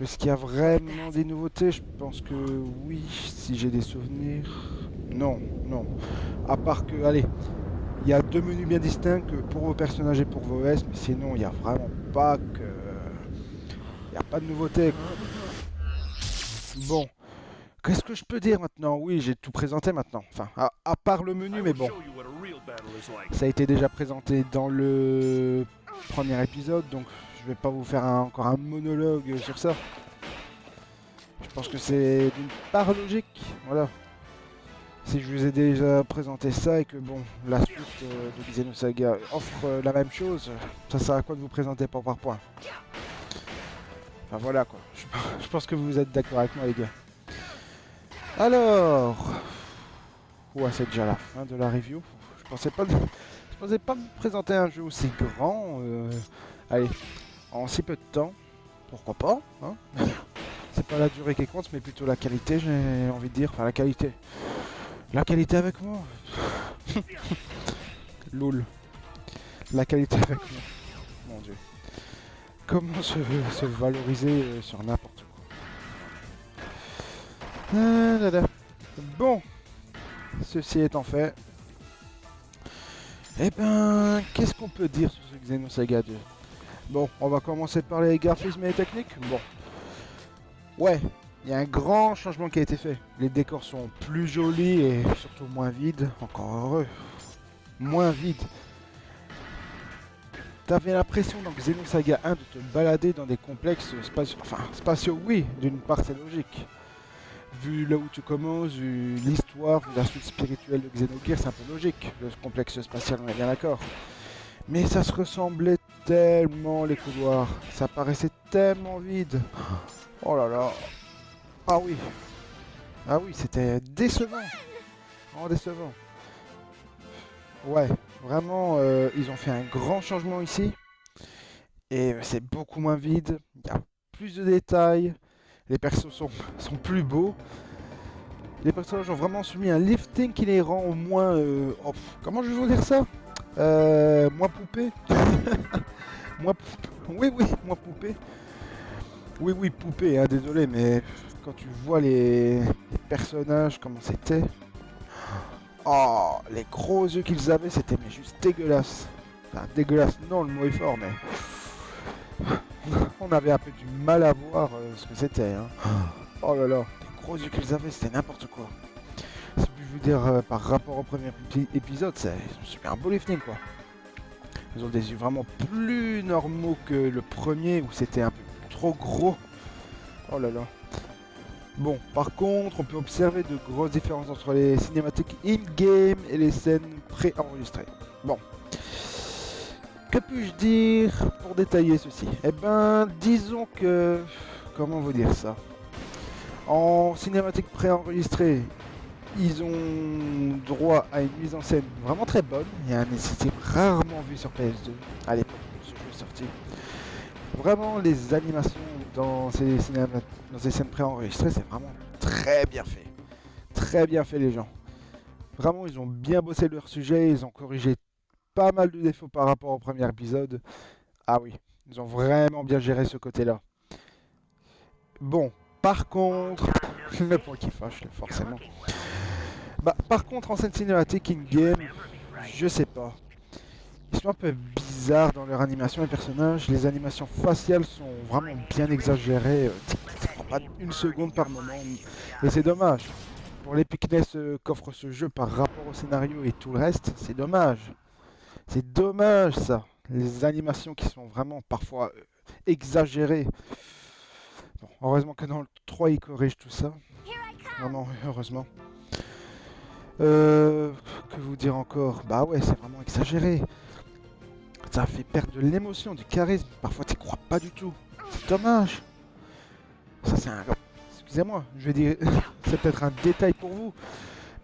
Est-ce qu'il y a vraiment des nouveautés? Je pense que oui, si j'ai des souvenirs. Non, non. À part que, allez, il y a 2 menus bien distincts pour vos personnages et pour vos OS, mais sinon il n'y a vraiment pas que... Il n'y a pas de nouveauté. Bon. Qu'est-ce que je peux dire maintenant? Oui, j'ai tout présenté maintenant. Enfin, à part le menu, mais bon. Ça a été déjà présenté dans le premier épisode, donc je vais pas vous faire encore un monologue sur ça. Je pense que c'est d'une part logique, voilà. Si je vous ai déjà présenté ça et que bon, la suite de Xenosaga offre la même chose, ça sert à quoi de vous présenter PowerPoint? Enfin voilà quoi, je pense que vous êtes d'accord avec moi les gars. Alors... Ouais, c'est déjà la fin de la review. Je pensais pas vous présenter un jeu aussi grand. Allez, en si peu de temps. Pourquoi pas, hein. C'est pas la durée qui compte, mais plutôt la qualité, j'ai envie de dire. Enfin, la qualité. La qualité avec moi. Lol. La qualité avec moi. Mon dieu. Comment se valoriser sur n'importe quoi. Bon. Ceci étant fait. Eh ben, qu'est-ce qu'on peut dire sur ce Xenosaga 2? Bon, on va commencer par les graphismes et les techniques. Bon. Ouais, il y a un grand changement qui a été fait. Les décors sont plus jolis et surtout moins vides. Encore heureux. Moins vides. T'avais l'impression dans Xenosaga 1 de te balader dans des complexes spatiaux. Enfin, spatiaux, oui, d'une part c'est logique. Vu là où tu commences, vu l'histoire, vu la suite spirituelle de Xenogears, c'est un peu logique. Le complexe spatial, on est bien d'accord. Mais ça se ressemblait tellement les couloirs. Ça paraissait tellement vide. Oh là là. Ah oui. Ah oui, c'était décevant. Oh, décevant. Ouais, vraiment, ils ont fait un grand changement ici. Et c'est beaucoup moins vide. Il y a plus de détails. Les persos sont plus beaux. Les personnages ont vraiment soumis un lifting qui les rend au moins... oh, comment je vais vous dire ça? Moins poupée. Oui, moins poupée. Oui, poupée, hein, désolé, mais quand tu vois les personnages, comment c'était... Oh, les gros yeux qu'ils avaient, c'était mais juste dégueulasse. Enfin, dégueulasse, non, le mot est fort, mais... On avait un peu du mal à voir ce que c'était. Hein. Oh là là, les gros yeux qu'ils avaient, c'était n'importe quoi. Si je veux dire, par rapport au premier épisode, c'est un beau lifting quoi. Ils ont des yeux vraiment plus normaux que le premier où c'était un peu trop gros. Oh là là. Bon, par contre, on peut observer de grosses différences entre les cinématiques in-game et les scènes pré-enregistrées. Bon. Que puis-je dire pour détailler ceci? Eh ben, disons que... Comment vous dire ça? En cinématique préenregistrée, ils ont droit à une mise en scène vraiment très bonne. Il y a un esthétique rarement vu sur PS2 à l'époque où ce jeu est sorti. Vraiment, les animations dans ces scènes préenregistrées, c'est vraiment très bien fait. Très bien fait les gens. Vraiment, ils ont bien bossé leur sujet, ils ont corrigé pas mal de défauts par rapport au premier épisode. Ah oui, ils ont vraiment bien géré ce côté-là. Bon, par contre, le point qui fâche, forcément. Bah, par contre, en scène cinématique in-game, je sais pas. Ils sont un peu bizarres dans leur animation, les personnages. Les animations faciales sont vraiment bien exagérées. Ça prend pas une seconde par moment. Et c'est dommage. Pour l'épicness qu'offre ce jeu par rapport au scénario et tout le reste, c'est dommage. C'est dommage ça, les animations qui sont vraiment parfois exagérées. Bon, heureusement que dans le 3 ils corrigent tout ça. Vraiment, heureusement. Que vous dire encore? Bah ouais, c'est vraiment exagéré. Ça fait perdre de l'émotion, du charisme. Parfois t'y crois pas du tout. C'est dommage. Ça c'est un... Excusez-moi, je vais dire... c'est peut-être un détail pour vous.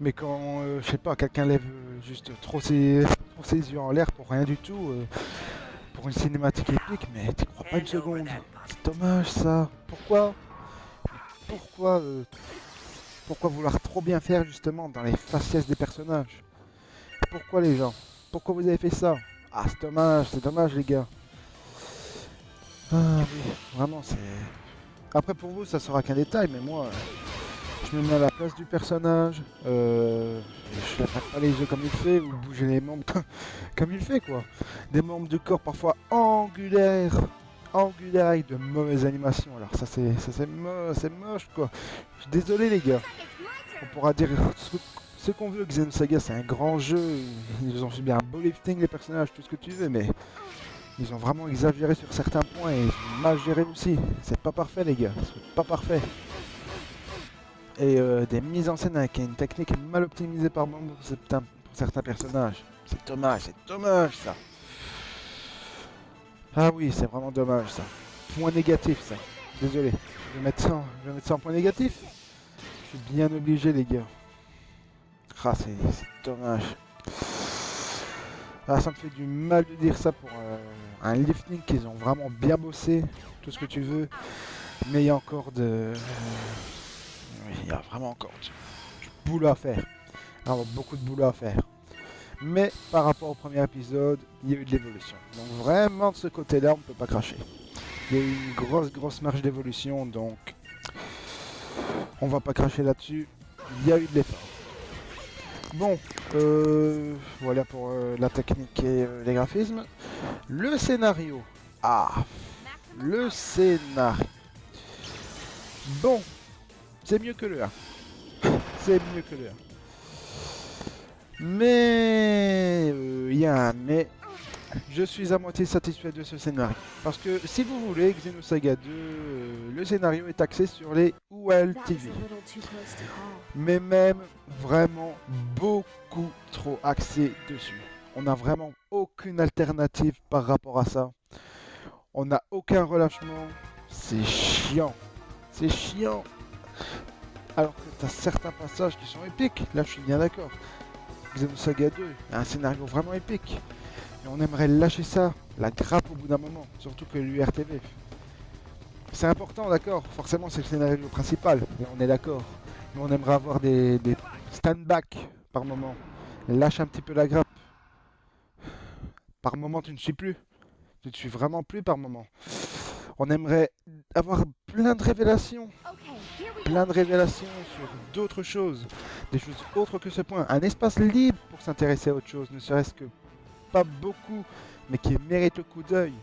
Mais quand, je sais pas, quelqu'un lève juste trop ses yeux en l'air pour rien du tout, pour une cinématique épique, mais t'y crois pas une seconde. C'est dommage ça. Pourquoi Pourquoi vouloir trop bien faire justement dans les faciès des personnages? Pourquoi les gens? Pourquoi vous avez fait ça? Ah, c'est dommage les gars. Ah oui, vraiment c'est... Après pour vous ça sera qu'un détail, mais moi je me mets à la place du personnage, je n'attrape pas les yeux comme il fait, ou bouger les membres comme il fait quoi. Des membres de corps parfois angulaires avec de mauvaises animations, alors ça c'est moche quoi. Je suis désolé les gars, on pourra dire ce qu'on veut, Xenosaga c'est un grand jeu, ils ont subi un beau lifting les personnages, tout ce que tu veux, mais ils ont vraiment exagéré sur certains points et ils ont mal géré aussi. C'est pas parfait les gars, c'est pas parfait. Et des mises en scène avec une technique mal optimisée par moment pour certains personnages. C'est dommage ça. Ah oui, c'est vraiment dommage ça. Point négatif ça. Désolé, je vais mettre ça en point négatif. Je suis bien obligé les gars. Ah c'est dommage. Ah, ça me fait du mal de dire ça pour un lifting qu'ils ont vraiment bien bossé, tout ce que tu veux, mais il y a encore il y a vraiment encore du boulot à faire, alors beaucoup de boulot à faire. Mais par rapport au premier épisode, il y a eu de l'évolution. Donc vraiment de ce côté-là, on ne peut pas cracher. Il y a eu une grosse marge d'évolution, donc on va pas cracher là-dessus. Il y a eu de l'effort. Bon, voilà pour la technique et les graphismes. Le scénario. Ah, le scénario. Bon, c'est mieux que le 1. C'est mieux que le 1. Mais, il y a un mais. Je suis à moitié satisfait de ce scénario. Parce que, si vous voulez, Xenosaga 2, le scénario est axé sur les UL TV. Mais même vraiment beaucoup trop axé dessus. On n'a vraiment aucune alternative par rapport à ça. On n'a aucun relâchement. C'est chiant. C'est chiant. Alors que tu as certains passages qui sont épiques. Là, je suis bien d'accord. Xenosaga 2 a un scénario vraiment épique. Et on aimerait lâcher ça, la grappe au bout d'un moment. Surtout que l'URTV. C'est important, d'accord. Forcément, c'est le scénario principal. Et on est d'accord. Mais on aimerait avoir des stand-back par moment. Lâche un petit peu la grappe. Par moment, tu ne suis plus. Tu ne suis vraiment plus par moment. On aimerait avoir plein de révélations. Plein de révélations sur d'autres choses. Des choses autres que ce point. Un espace libre pour s'intéresser à autre chose. Ne serait-ce que pas beaucoup, mais qui mérite le coup d'œil.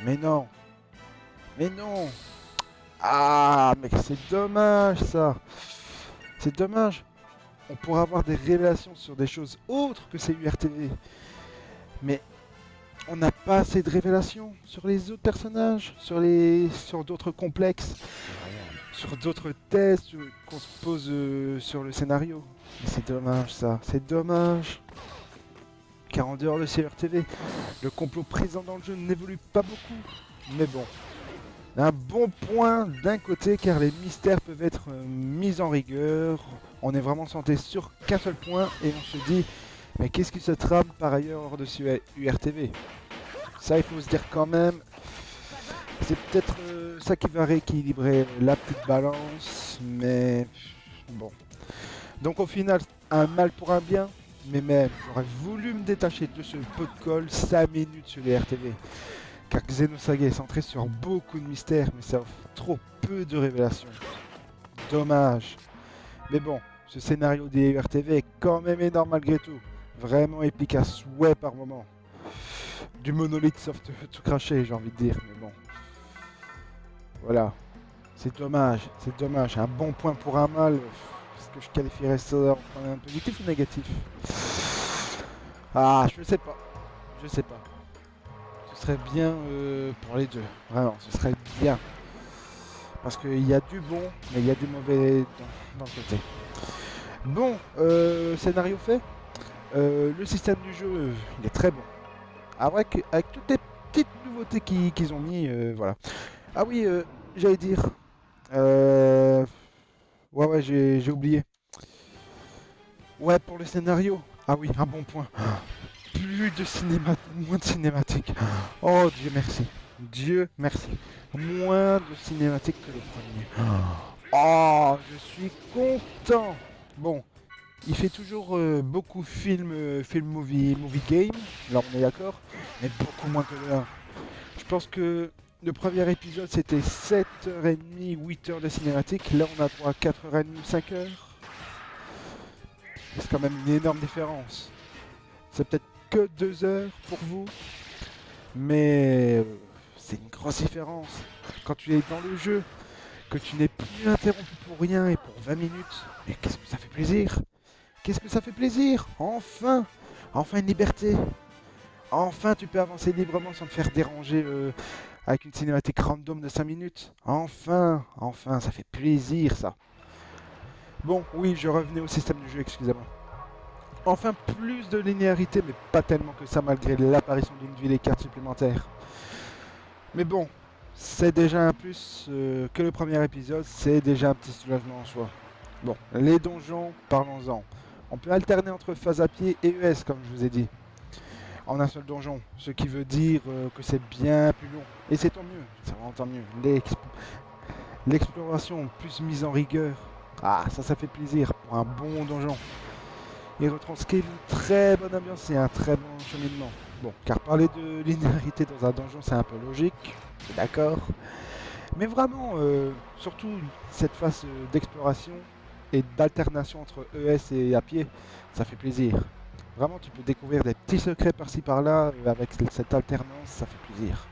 Mais non. Mais non. Ah, mais c'est dommage ça. C'est dommage. On pourrait avoir des révélations sur des choses autres que ces URTV. Mais on n'a pas assez de révélations sur les autres personnages, sur d'autres complexes, sur d'autres tests qu'on se pose sur le scénario. Mais c'est dommage ça, c'est dommage. Car en dehors de ces URTV, le complot présent dans le jeu n'évolue pas beaucoup. Mais bon, un bon point d'un côté car les mystères peuvent être mis en rigueur. On est vraiment centré sur qu'un seul point et on se dit mais qu'est-ce qui se trame par ailleurs hors de ce URTV? Ça il faut se dire quand même, c'est peut-être ça qui va rééquilibrer la petite balance, mais bon. Donc au final, un mal pour un bien, mais même j'aurais voulu me détacher de ce pot de colle 5 minutes sur les RTV. Car Xenosaga est centré sur beaucoup de mystères, mais ça offre trop peu de révélations. Dommage. Mais bon, ce scénario des URTV est quand même énorme malgré tout. Vraiment épique à souhait par moment. Du monolithe soft tout craché, j'ai envie de dire, mais bon. Voilà. C'est dommage, c'est dommage. Un bon point pour un mal. Est-ce que je qualifierais ça en point positif ou négatif? Ah, je sais pas. Je sais pas. Ce serait bien pour les deux. Vraiment, ce serait bien. Parce qu'il y a du bon, mais il y a du mauvais dans le côté. Bon, scénario fait. Le système du jeu, il est très bon. Avec toutes les petites nouveautés qu'ils ont mis, voilà. Ah oui, j'allais dire... Ouais, j'ai oublié. Ouais, pour le scénario. Ah oui, un bon point. Plus de cinéma, moins de cinématique. Oh, Dieu merci. Dieu merci. Moins de cinématique que le premier. Oh, je suis content. Bon, il fait toujours beaucoup movie game, là on est d'accord, mais beaucoup moins que le 1. Je pense que le premier épisode c'était 7h30, 8h de cinématique, là on a droit à 4h30, 5h. C'est quand même une énorme différence. C'est peut-être que 2 heures pour vous, mais c'est une grosse différence. Quand tu es dans le jeu, que tu n'es plus interrompu pour rien et pour 20 minutes, mais qu'est-ce que ça fait plaisir! Qu'est-ce que ça fait plaisir! Enfin! Enfin une liberté! Enfin tu peux avancer librement sans te faire déranger avec une cinématique random de 5 minutes. Enfin! Enfin, ça fait plaisir ça! Bon, oui, je revenais au système du jeu, excusez-moi. Enfin plus de linéarité, mais pas tellement que ça malgré l'apparition d'une ville et cartes supplémentaires. Mais bon, c'est déjà un plus que le premier épisode, c'est déjà un petit soulagement en soi. Bon, les donjons, parlons-en. On peut alterner entre phase à pied et ES, comme je vous ai dit, en un seul donjon, ce qui veut dire que c'est bien plus long. Et c'est tant mieux, c'est vraiment tant mieux. L'exploration plus mise en rigueur, ah ça fait plaisir pour un bon donjon. Il retranscrit une très bonne ambiance et un très bon cheminement. Bon, car parler de linéarité dans un donjon c'est un peu logique, c'est d'accord. Mais vraiment, surtout cette phase d'exploration et d'alternation entre ES et à pied, ça fait plaisir. Vraiment, tu peux découvrir des petits secrets par-ci par-là, avec cette alternance, ça fait plaisir.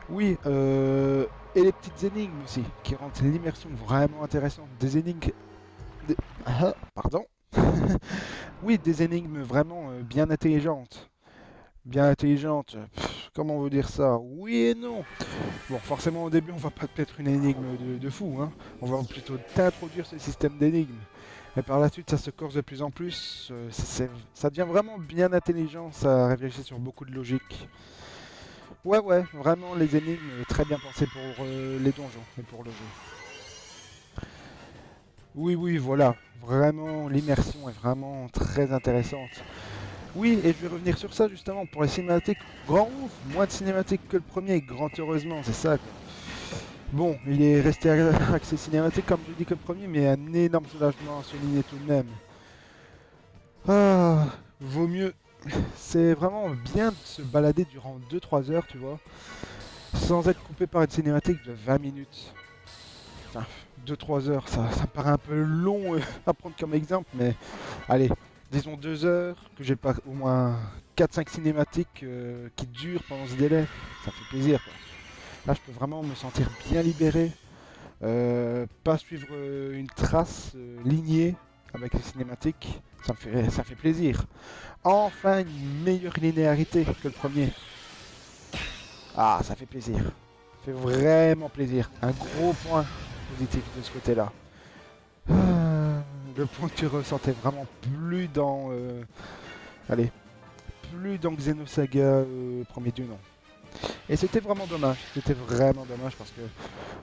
Oui, et les petites énigmes aussi, qui rendent l'immersion vraiment intéressante. Des énigmes... Pardon. Oui, des énigmes vraiment bien intelligentes. Bien intelligentes, comment on veut dire ça? Oui et non. Bon, forcément au début on va pas te mettre une énigme de fou, hein. On va plutôt t'introduire ce système d'énigmes. Et par la suite ça se corse de plus en plus, ça devient vraiment bien intelligent, ça réfléchit sur beaucoup de logique. Ouais, vraiment les énigmes très bien pensées pour les donjons et pour le jeu. Oui, voilà, vraiment l'immersion est vraiment très intéressante. Oui, et je vais revenir sur ça justement, pour les cinématiques, grand ouf, moins de cinématiques que le premier, grand heureusement, c'est ça quoi. Bon, il est resté axé cinématique comme je dis que le premier, mais un énorme soulagement à souligner tout de même. Ah, vaut mieux, c'est vraiment bien de se balader durant 2-3 heures, tu vois, sans être coupé par une cinématique de 20 minutes. Enfin, 2-3 heures, ça me paraît un peu long à prendre comme exemple, mais allez, disons 2 heures, que j'ai pas au moins 4-5 cinématiques qui durent pendant ce délai, ça fait plaisir quoi. Là je peux vraiment me sentir bien libéré, pas suivre une trace lignée avec les cinématiques, ça fait plaisir. Enfin une meilleure linéarité que le premier. Ah ça fait plaisir, ça fait vraiment plaisir, un gros point positif de ce côté là. Le point que tu ressentais vraiment plus dans plus dans Xenosaga premier du nom. Et c'était vraiment dommage parce que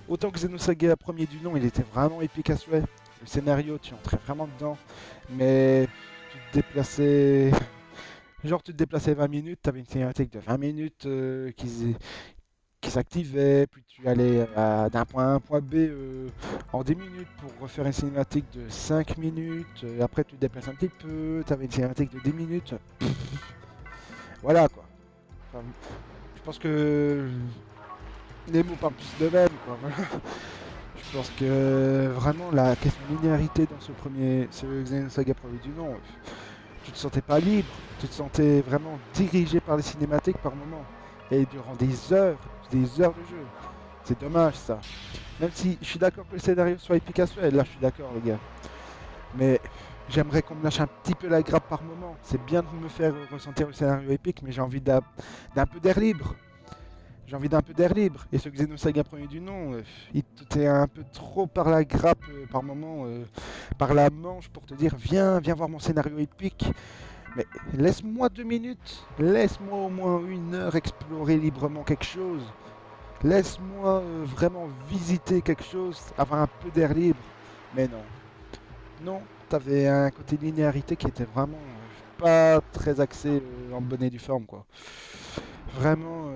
autant que Xenosaga premier du nom il était vraiment épique à souhait, le scénario tu entrais vraiment dedans, mais tu te déplaçais genre tu te déplaçais 20 minutes, tu avais une cinématique de 20 minutes qui s'activait, puis tu allais d'un point A à un point B en 10 minutes pour refaire une cinématique de 5 minutes, après tu te déplaces un petit peu, tu avais une cinématique de 10 minutes, voilà quoi. Enfin, je pense que les mots parlent plus de même quoi, voilà. Je pense que vraiment la question de linéarité dans ce Xenosaga premier du nom, tu te sentais pas libre, tu te sentais vraiment dirigé par les cinématiques par moment, et durant des heures de jeu. C'est dommage ça. Même si je suis d'accord que le scénario soit épique à souhait, là je suis d'accord les gars. Mais j'aimerais qu'on me lâche un petit peu la grappe par moment. C'est bien de me faire ressentir le scénario épique, mais j'ai envie d'un peu d'air libre. Et ce Xenosaga premier du nom, il t'était un peu trop par la grappe par moment, par la manche pour te dire viens voir mon scénario épique. Mais laisse-moi 2 minutes, laisse-moi au moins 1 heure explorer librement quelque chose. Laisse-moi vraiment visiter quelque chose, avoir un peu d'air libre. Mais non, t'avais un côté linéarité qui était vraiment pas très axé en bonne et due forme quoi. Vraiment,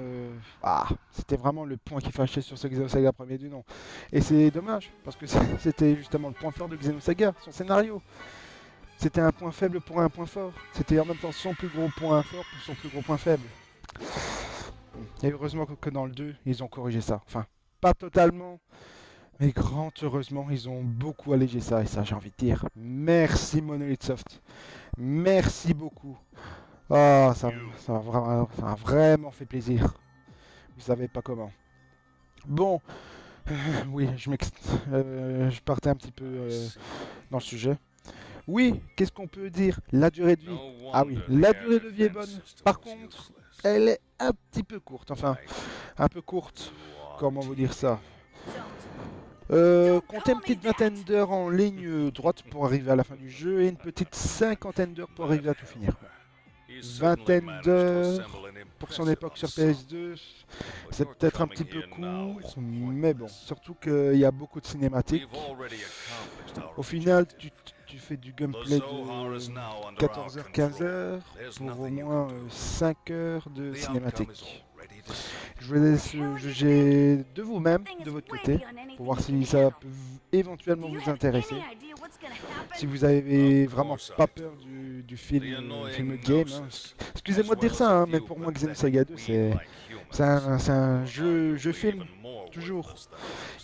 c'était vraiment le point qui fâchait sur ce Xenosaga premier du nom. Et c'est dommage, parce que c'était justement le point fort de Xenosaga, son scénario. C'était un point faible pour un point fort. C'était en même temps son plus gros point fort pour son plus gros point faible. Et heureusement que dans le 2, ils ont corrigé ça. Enfin, pas totalement, mais grand heureusement, ils ont beaucoup allégé ça. Et ça, j'ai envie de dire, merci Monolith Soft. Merci beaucoup. Ah, ça a vraiment fait plaisir. Vous savez pas comment. Bon, oui, je partais un petit peu dans le sujet. Oui, qu'est-ce qu'on peut dire? La durée de vie. Ah oui, la durée de vie est bonne. Par contre, elle est un petit peu courte. Enfin, un peu courte. Comment vous dire ça? Comptez une petite vingtaine d'heures en ligne droite pour arriver à la fin du jeu et une petite cinquantaine d'heures pour arriver à tout finir. Vingtaine d'heures pour son époque sur PS2, c'est peut-être un petit peu court, mais bon, surtout qu'il y a beaucoup de cinématiques. Au final, tu fais du gameplay de 14h, 15h pour au moins 5 heures de cinématique. Je vous laisse juger de vous-même, de votre côté, pour voir si ça peut éventuellement vous intéresser. Si vous avez vraiment pas peur du film game, hein. Excusez-moi de dire ça, hein, mais pour moi Xenosaga 2 c'est un jeu film, toujours.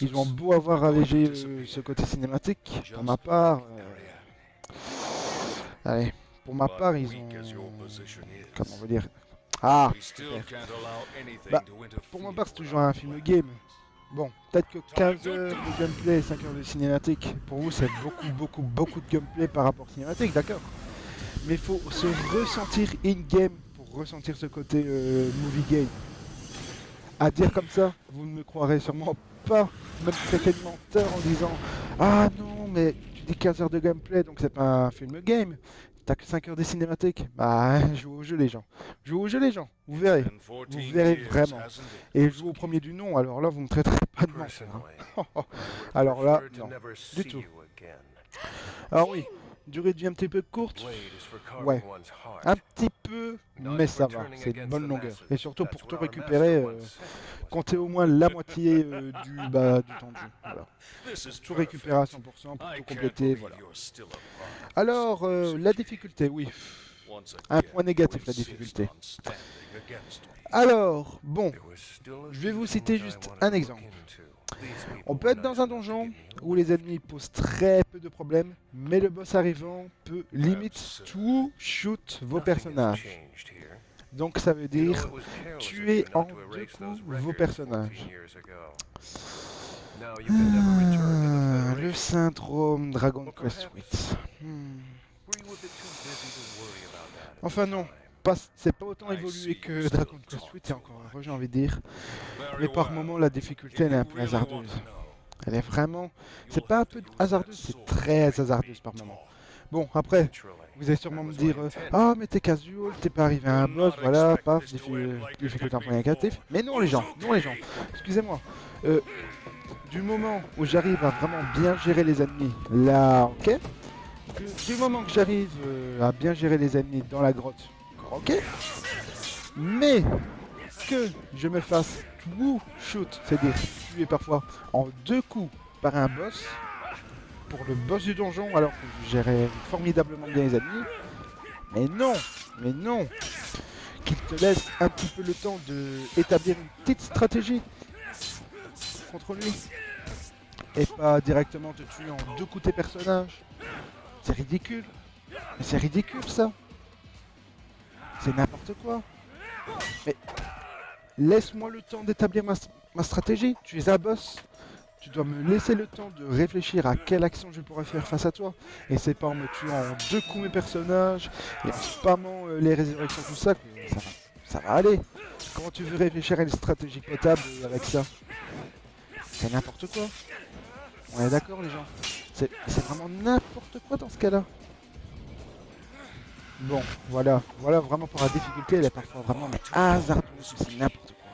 Ils ont beau avoir allégé ce côté cinématique, pour ma part, ils ont, comment on va dire, super. Pour ma part c'est toujours un film game. Bon, peut-être que 15 heures de gameplay et 5 heures de cinématique, pour vous c'est beaucoup de gameplay par rapport au cinématique, d'accord. Mais il faut se ressentir in-game pour ressentir ce côté movie game. À dire comme ça, vous ne me croirez sûrement pas, même si c'est menteur en disant « Ah non, mais tu dis 15 heures de gameplay, donc c'est pas un film game. T'as que 5 heures de cinématique. » Bah, jouez au jeu les gens. Jouez au jeu les gens, vous verrez. Vous verrez vraiment. Et jouez au premier du nom, alors là, vous me traiterez pas de menteur. Hein. Alors là, non, du tout. Alors oui, durée de vie un petit peu courte. Ouais, un petit peu, mais ça va. C'est une bonne longueur. Et surtout pour tout récupérer, comptez au moins la moitié du temps de jeu. Voilà. Tout récupérer à 100% pour tout compléter, voilà. Alors, la difficulté, oui. Un point négatif, la difficulté. Alors, bon, je vais vous citer juste un exemple. On peut être dans un donjon où les ennemis posent très peu de problèmes, mais le boss arrivant peut limite tout shoot vos personnages. Donc ça veut dire tuer en 2 coups vos personnages. Le syndrome Dragon Quest 8. Enfin non, c'est pas autant évolué que Dragon Quest 8, et encore heureux j'ai envie de dire. Mais par moments la difficulté elle est un peu hasardeuse. Elle est vraiment... C'est pas un peu hasardeuse, c'est très hasardeuse par moments. Bon après, vous allez sûrement me dire ah mais t'es casual, t'es pas arrivé à un boss, voilà, paf, difficulté un point négatif. Mais non les gens, excusez-moi. Du moment où j'arrive à vraiment bien gérer les ennemis, là ok. Du moment que j'arrive à bien gérer les ennemis dans la grotte, ok. Mais que je me fasse tout shoot, c'est-à-dire tuer parfois en 2 coups par un boss, pour le boss du donjon, alors que je gérais formidablement bien les ennemis. Mais non, qu'il te laisse un petit peu le temps d'établir une petite stratégie contre lui, et pas directement te tuer en 2 coups tes personnages. C'est ridicule. Mais c'est ridicule ça. C'est n'importe quoi. Mais laisse-moi le temps d'établir ma stratégie. Tu es un boss. Tu dois me laisser le temps de réfléchir à quelle action je pourrais faire face à toi. Et c'est pas en me tuant en 2 coups mes personnages et en spammant les résurrections, tout ça, que ça va aller. Comment tu veux réfléchir à une stratégie potable avec ça? C'est n'importe quoi. On est d'accord les gens? C'est vraiment n'importe quoi dans ce cas-là. Bon, voilà vraiment pour la difficulté, elle est parfois vraiment hasardeuse, c'est n'importe quoi.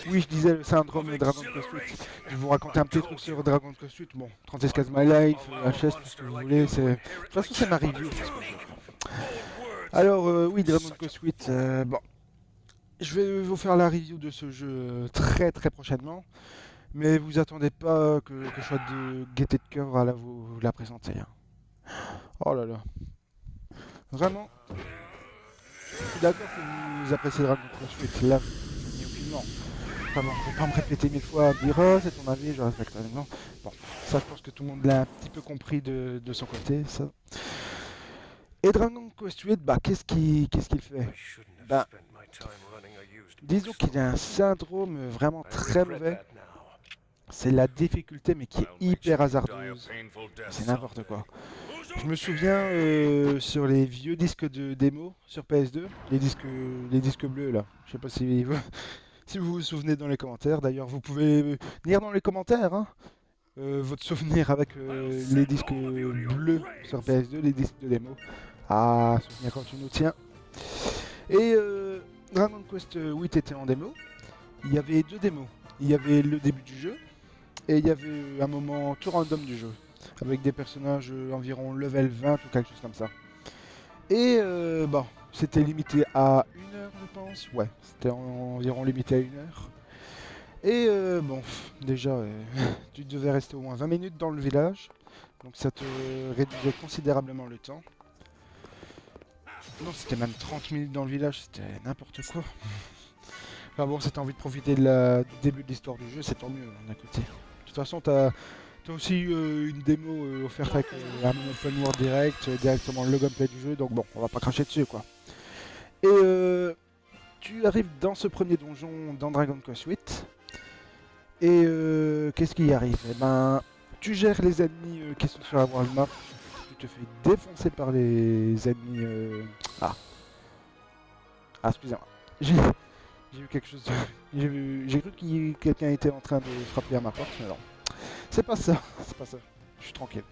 Oui, je disais le syndrome de Dragon Quest 8. Je vais vous raconter un petit truc sur Dragon Quest 8. Bon, 36 Case My Life, HS, tout ce que vous voulez. De toute façon, c'est ma review. Alors, oui, Dragon Quest 8, bon. je vais vous faire la review de ce jeu très très prochainement. Mais vous attendez pas que je sois de gaieté de cœur à vous la présenter. Hein. Oh là là. Vraiment. Je suis d'accord que vous appréciez Dragon Quest 8. Là, je n'y aucunement. Enfin bon, je vais pas me répéter 1000 fois, dire oh, c'est ton avis, je respecte. Non. Bon, ça je pense que tout le monde l'a un petit peu compris de son côté, ça. Et Dragon Quest 8, bah qu'est-ce qu'il fait? Bah, disons qu'il a un syndrome vraiment très mauvais. C'est la difficulté, mais qui est hyper hasardeuse. C'est n'importe quoi. Je me souviens sur les vieux disques de démo sur PS2, les disques bleus là. Je sais pas si vous vous souvenez dans les commentaires. D'ailleurs, vous pouvez lire dans les commentaires hein, votre souvenir avec les disques bleus sur PS2, les disques de démo. Ah, souvenir quand tu nous tiens. Et Dragon Quest 8 était en démo. Il y avait 2 démos. Il y avait le début du jeu et il y avait un moment tout random du jeu avec des personnages environ level 20 ou quelque chose comme ça. Et bon, c'était limité à 1 heure je pense. Ouais, c'était environ limité à 1 heure. Et bon, déjà, tu devais rester au moins 20 minutes dans le village. Donc ça te réduisait considérablement le temps. Non, c'était même 30 minutes dans le village, c'était n'importe quoi. Enfin bon, si t'as envie de profiter du début de l'histoire du jeu, c'est tant mieux d'un côté. De toute façon, t'as aussi une démo offerte avec un open world directement le gameplay du jeu, donc bon, on va pas cracher dessus quoi. Et tu arrives dans ce premier donjon dans Dragon Quest 8. Et qu'est-ce qui y arrive? Eh ben, tu gères les ennemis qui sont sur la world map. Tu te fais défoncer par les ennemis. Ah, excusez-moi. J'ai vu quelque chose. J'ai cru que quelqu'un était en train de frapper à ma porte, mais non. C'est pas ça. C'est pas ça. Je suis tranquille.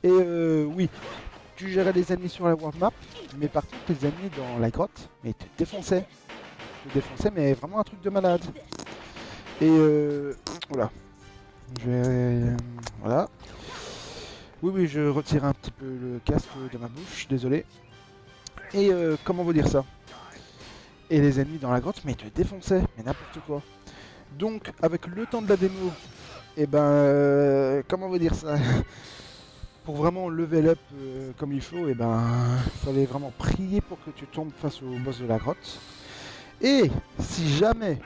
Et oui, tu gérais les ennemis sur la world map, mais par contre les ennemis dans la grotte, mais ils te défonçaient. Ils te défonçaient, mais vraiment un truc de malade. Et voilà. Je vais. Voilà. Oui, je retire un petit peu le casque de ma bouche, désolé. Et comment vous dire ça? Et les ennemis dans la grotte, mais ils te défonçaient, mais n'importe quoi. Donc, avec le temps de la démo, et ben, comment vous dire ça? Pour vraiment level up comme il faut, et ben, il fallait vraiment prier pour que tu tombes face au boss de la grotte. Et si jamais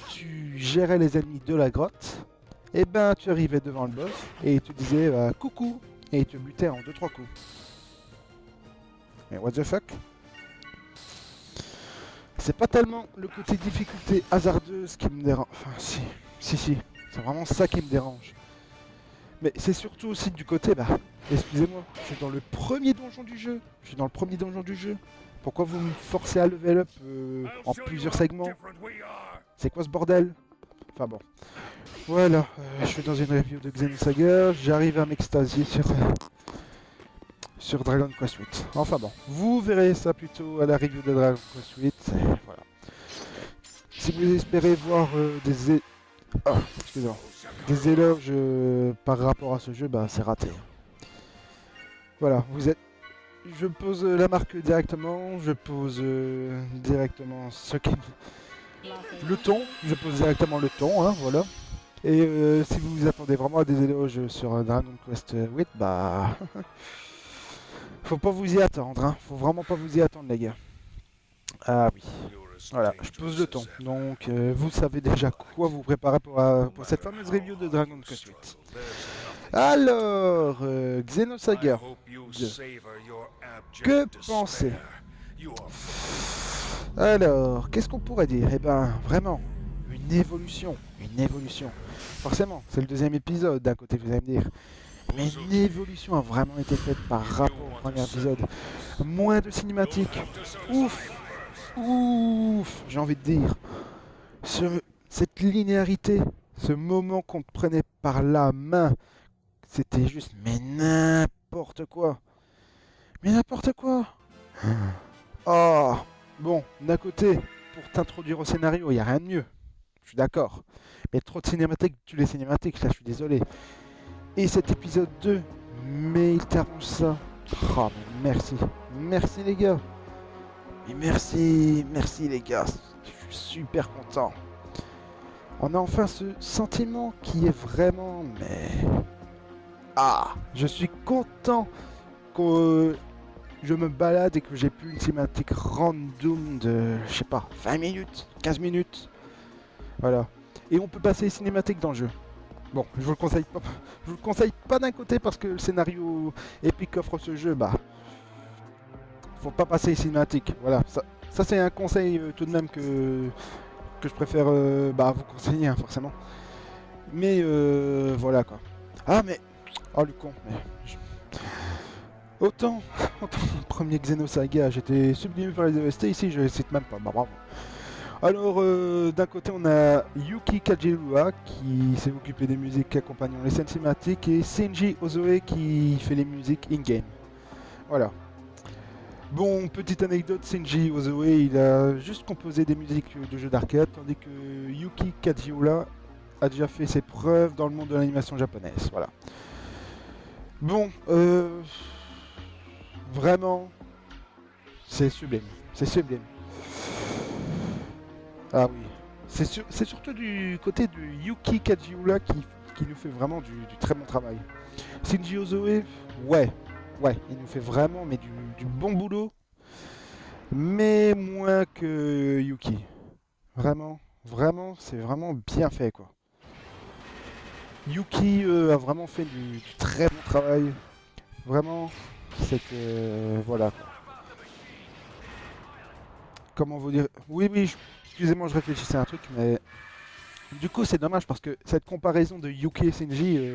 tu gérais les ennemis de la grotte, et ben tu arrivais devant le boss et il te disait coucou et il te butait en 2-3 coups. Mais what the fuck? C'est pas tellement le côté difficulté hasardeuse qui me dérange. Enfin si, c'est vraiment ça qui me dérange. Mais c'est surtout aussi du côté, bah, excusez-moi, je suis dans le premier donjon du jeu. Pourquoi vous me forcez à level up en plusieurs segments? C'est quoi ce bordel? Enfin bon. Voilà, je suis dans une review de Xenosaga, j'arrive à m'extasier sur Dragon Quest 8. Enfin bon, vous verrez ça plutôt à la review de Dragon Quest 8, voilà. Si vous espérez voir des éloges par rapport à ce jeu, bah c'est raté. Voilà, je pose la marque directement, je pose directement le ton, je pose directement le ton, hein, voilà. Et si vous vous attendez vraiment à des éloges sur Dragon Quest 8, bah... faut pas vous y attendre, hein. Faut vraiment pas vous y attendre, les gars. Ah oui. Voilà, je pose le ton. Donc, vous savez déjà quoi vous préparer pour cette fameuse review de Dragon Quest 8. Alors, Xenosaga 2. Que penser? Alors, qu'est-ce qu'on pourrait dire? Eh ben, vraiment, une évolution. Forcément, c'est le deuxième épisode, d'un côté vous allez me dire. Mais une évolution a vraiment été faite par rapport au premier épisode. Moins de cinématiques. Ouf, j'ai envie de dire. Cette linéarité, ce moment qu'on te prenait par la main, c'était juste, mais n'importe quoi. Oh, bon, d'un côté, pour t'introduire au scénario, il n'y a rien de mieux. Je suis d'accord. Mais trop de cinématiques, tu les cinématiques, là je suis désolé. Et cet épisode 2, mais il t'arrange ça. Oh, mais merci les gars. Et merci les gars, je suis super content. On a enfin ce sentiment qui est vraiment, mais... Ah, je suis content que je me balade et que j'ai plus une cinématique random de, je sais pas, 20 minutes, 15 minutes. Voilà. Et on peut passer les cinématiques dans le jeu. Bon, je vous le conseille pas d'un côté parce que le scénario épique qu'offre ce jeu, bah... Faut pas passer les cinématiques. Voilà, ça c'est un conseil tout de même que je préfère vous conseiller, hein, forcément. Mais voilà quoi. Ah mais... Oh le con, mais... Autant le premier Xenosaga, j'étais sublimé par les OST, ici je les cite même pas, bah bravo. Alors d'un côté on a Yuki Kajiura qui s'est occupé des musiques accompagnant les scènes cinématiques et Shinji Ozoe qui fait les musiques in-game. Voilà. Bon, petite anecdote, Shinji Ozoe il a juste composé des musiques de jeux d'arcade tandis que Yuki Kajiura a déjà fait ses preuves dans le monde de l'animation japonaise. Voilà. Bon, vraiment, c'est sublime, c'est sublime. Ah oui, c'est surtout du côté de Yuki Kajiura qui nous fait vraiment du très bon travail. Shinji Ozoe, ouais, il nous fait vraiment mais du bon boulot, mais moins que Yuki. Vraiment, c'est vraiment bien fait quoi. Yuki a vraiment fait du très bon travail. Vraiment, c'est que... voilà. Comment vous dire... Oui, excusez-moi, je réfléchissais à un truc, mais... Du coup, c'est dommage parce que cette comparaison de Yuki et Shinji,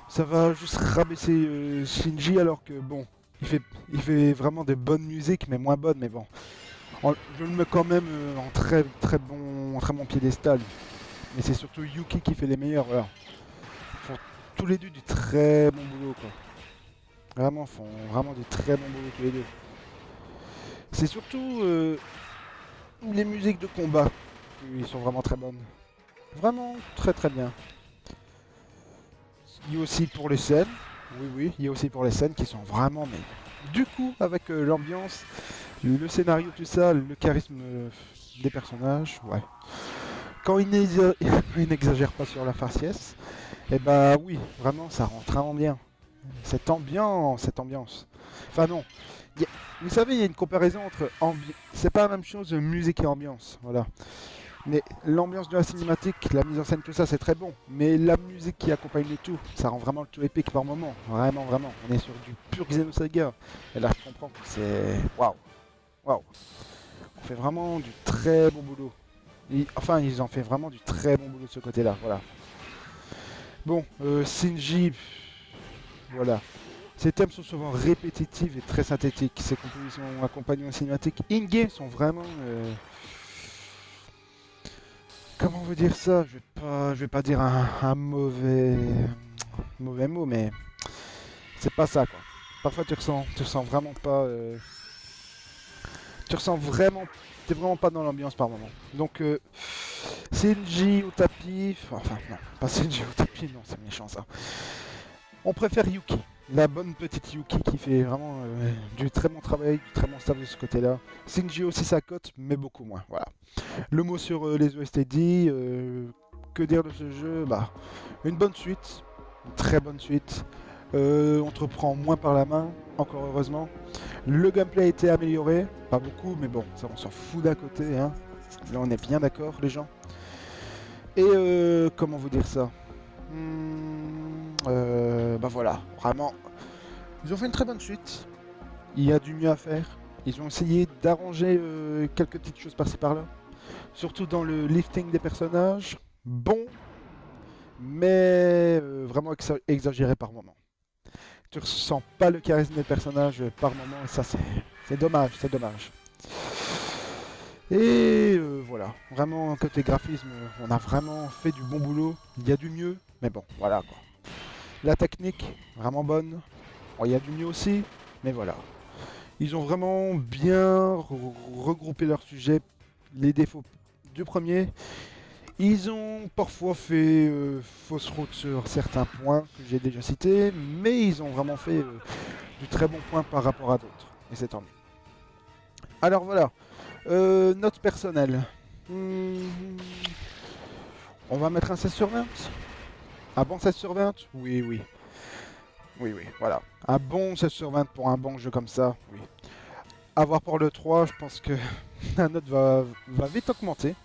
ça va juste rabaisser Shinji alors que, bon, il fait vraiment de bonnes musiques, mais moins bonnes, mais bon. Je le mets quand même en très bon piédestal. Mais c'est surtout Yuki qui fait les meilleurs, voilà. Ils font tous les deux du très bon boulot, quoi. Vraiment, font vraiment du très bon boulot tous les deux. C'est surtout les musiques de combat qui sont vraiment très bonnes. Vraiment très bien. Il y a aussi pour les scènes. Oui, il y a aussi pour les scènes qui sont vraiment... Mais du coup, avec l'ambiance, le scénario, tout ça, le charisme des personnages, ouais. Quand ils n'exagèrent pas sur la faciès, et bah oui, vraiment, ça rend vraiment bien. Cette ambiance. Enfin non, vous savez, il y a une comparaison entre c'est pas la même chose musique et ambiance, voilà. Mais l'ambiance de la cinématique, la mise en scène, tout ça, c'est très bon. Mais la musique qui accompagne le tout, ça rend vraiment le tout épique par moment. Vraiment. On est sur du pur Xenosaga. Et là, je comprends que c'est... Waouh. On fait vraiment du très bon boulot. Ils ont fait vraiment du très bon boulot de ce côté-là, voilà. Bon, Shinji... Voilà. Ces thèmes sont souvent répétitifs et très synthétiques. Ces compositions accompagnant cinématiques in-game sont vraiment... Comment vous dire ça? Je vais pas dire un mauvais mot, mais c'est pas ça quoi. Parfois tu ressens vraiment pas... t'es vraiment pas dans l'ambiance par moment. Donc Shinji au tapis... Enfin non, pas Shinji au tapis, non c'est méchant ça. On préfère Yuki, la bonne petite Yuki qui fait vraiment du très bon travail, du très bon staff de ce côté-là. Shinji aussi sa cote, mais beaucoup moins, voilà. Le mot sur les OST dit, que dire de ce jeu? Bah, une bonne suite, une très bonne suite. On te reprend moins par la main, encore heureusement. Le gameplay a été amélioré, pas beaucoup, mais bon, ça on s'en fout d'un côté, hein. Là on est bien d'accord les gens. Et comment vous dire ça? Bah voilà, vraiment, ils ont fait une très bonne suite. Il y a du mieux à faire. Ils ont essayé d'arranger quelques petites choses par-ci par-là. Surtout dans le lifting des personnages. Bon, mais vraiment exagéré par moment. Tu ressens pas le charisme des personnages par moment et ça c'est dommage, Et voilà, vraiment côté graphisme, on a vraiment fait du bon boulot. Il y a du mieux, mais bon, voilà quoi. La technique, vraiment bonne. Bon, il y a du mieux aussi, mais voilà. Ils ont vraiment bien regroupé leurs sujets, les défauts du premier. Ils ont parfois fait fausse route sur certains points que j'ai déjà cités, mais ils ont vraiment fait du très bon point par rapport à d'autres. Et c'est tant mieux. Alors voilà, note personnelle. On va mettre un 16 sur 20. Un bon 16 sur 20? Oui, oui. Oui, oui, voilà. Un bon 16 sur 20 pour un bon jeu comme ça, oui. À voir pour le 3, je pense que la note va vite augmenter.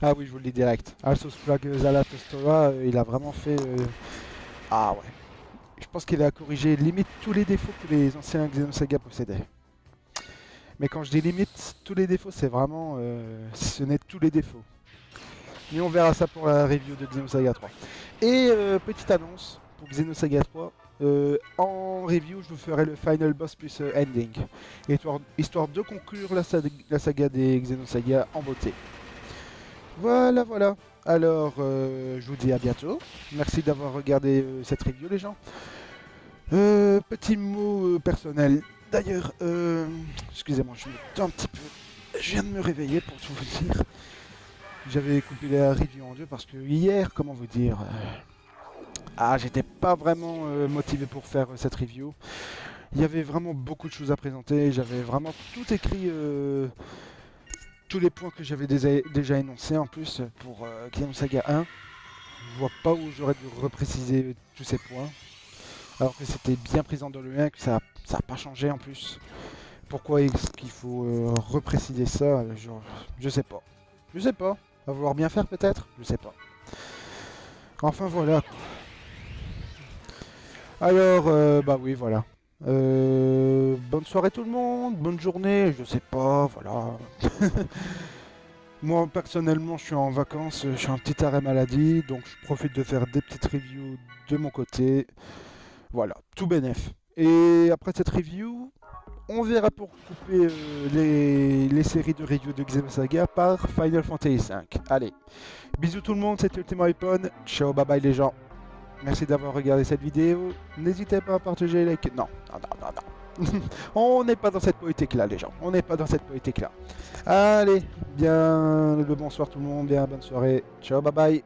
Ah oui, je vous le dis direct. Alsos Plague Zalatustora, il a vraiment fait... Ah ouais. Je pense qu'il a corrigé limite tous les défauts que les anciens Xenosaga possédaient. Mais quand je dis limite tous les défauts, c'est vraiment... ce n'est tous les défauts. Mais on verra ça pour la review de Xenosaga 3. Et petite annonce pour Xenosaga 3. En review, je vous ferai le final boss plus ending. Histoire de conclure la saga des Xenosaga en beauté. Voilà, voilà. Alors, je vous dis à bientôt. Merci d'avoir regardé cette review, les gens. Petit mot personnel. D'ailleurs, excusez-moi, je me tais un petit peu. Je viens de me réveiller pour tout vous dire. J'avais coupé la review en deux parce que hier, comment vous dire, j'étais pas vraiment motivé pour faire cette review. Il y avait vraiment beaucoup de choses à présenter. J'avais vraiment tout écrit, tous les points que j'avais déjà énoncés en plus pour Xenosaga 1. Je vois pas où j'aurais dû repréciser tous ces points. Alors que c'était bien présent dans le 1, que ça n'a pas changé en plus. Pourquoi est-ce qu'il faut repréciser ça? Je sais pas. Je sais pas. Va vouloir bien faire peut-être? Je sais pas. Enfin voilà. Alors, bah oui, voilà. Bonne soirée tout le monde, bonne journée, je sais pas, voilà. Moi personnellement je suis en vacances, je suis en petit arrêt maladie, donc je profite de faire des petites reviews de mon côté. Voilà, tout bénef. Et après cette review, on verra pour couper les séries de reviews de Xenosaga par Final Fantasy V. Allez, bisous tout le monde, c'était Ultima Weapon, ciao, bye bye les gens. Merci d'avoir regardé cette vidéo, n'hésitez pas à partager, liker... Non. On n'est pas dans cette politique là les gens, on n'est pas dans cette politique là. Allez, bien le bonsoir tout le monde, bien bonne soirée, ciao, bye bye.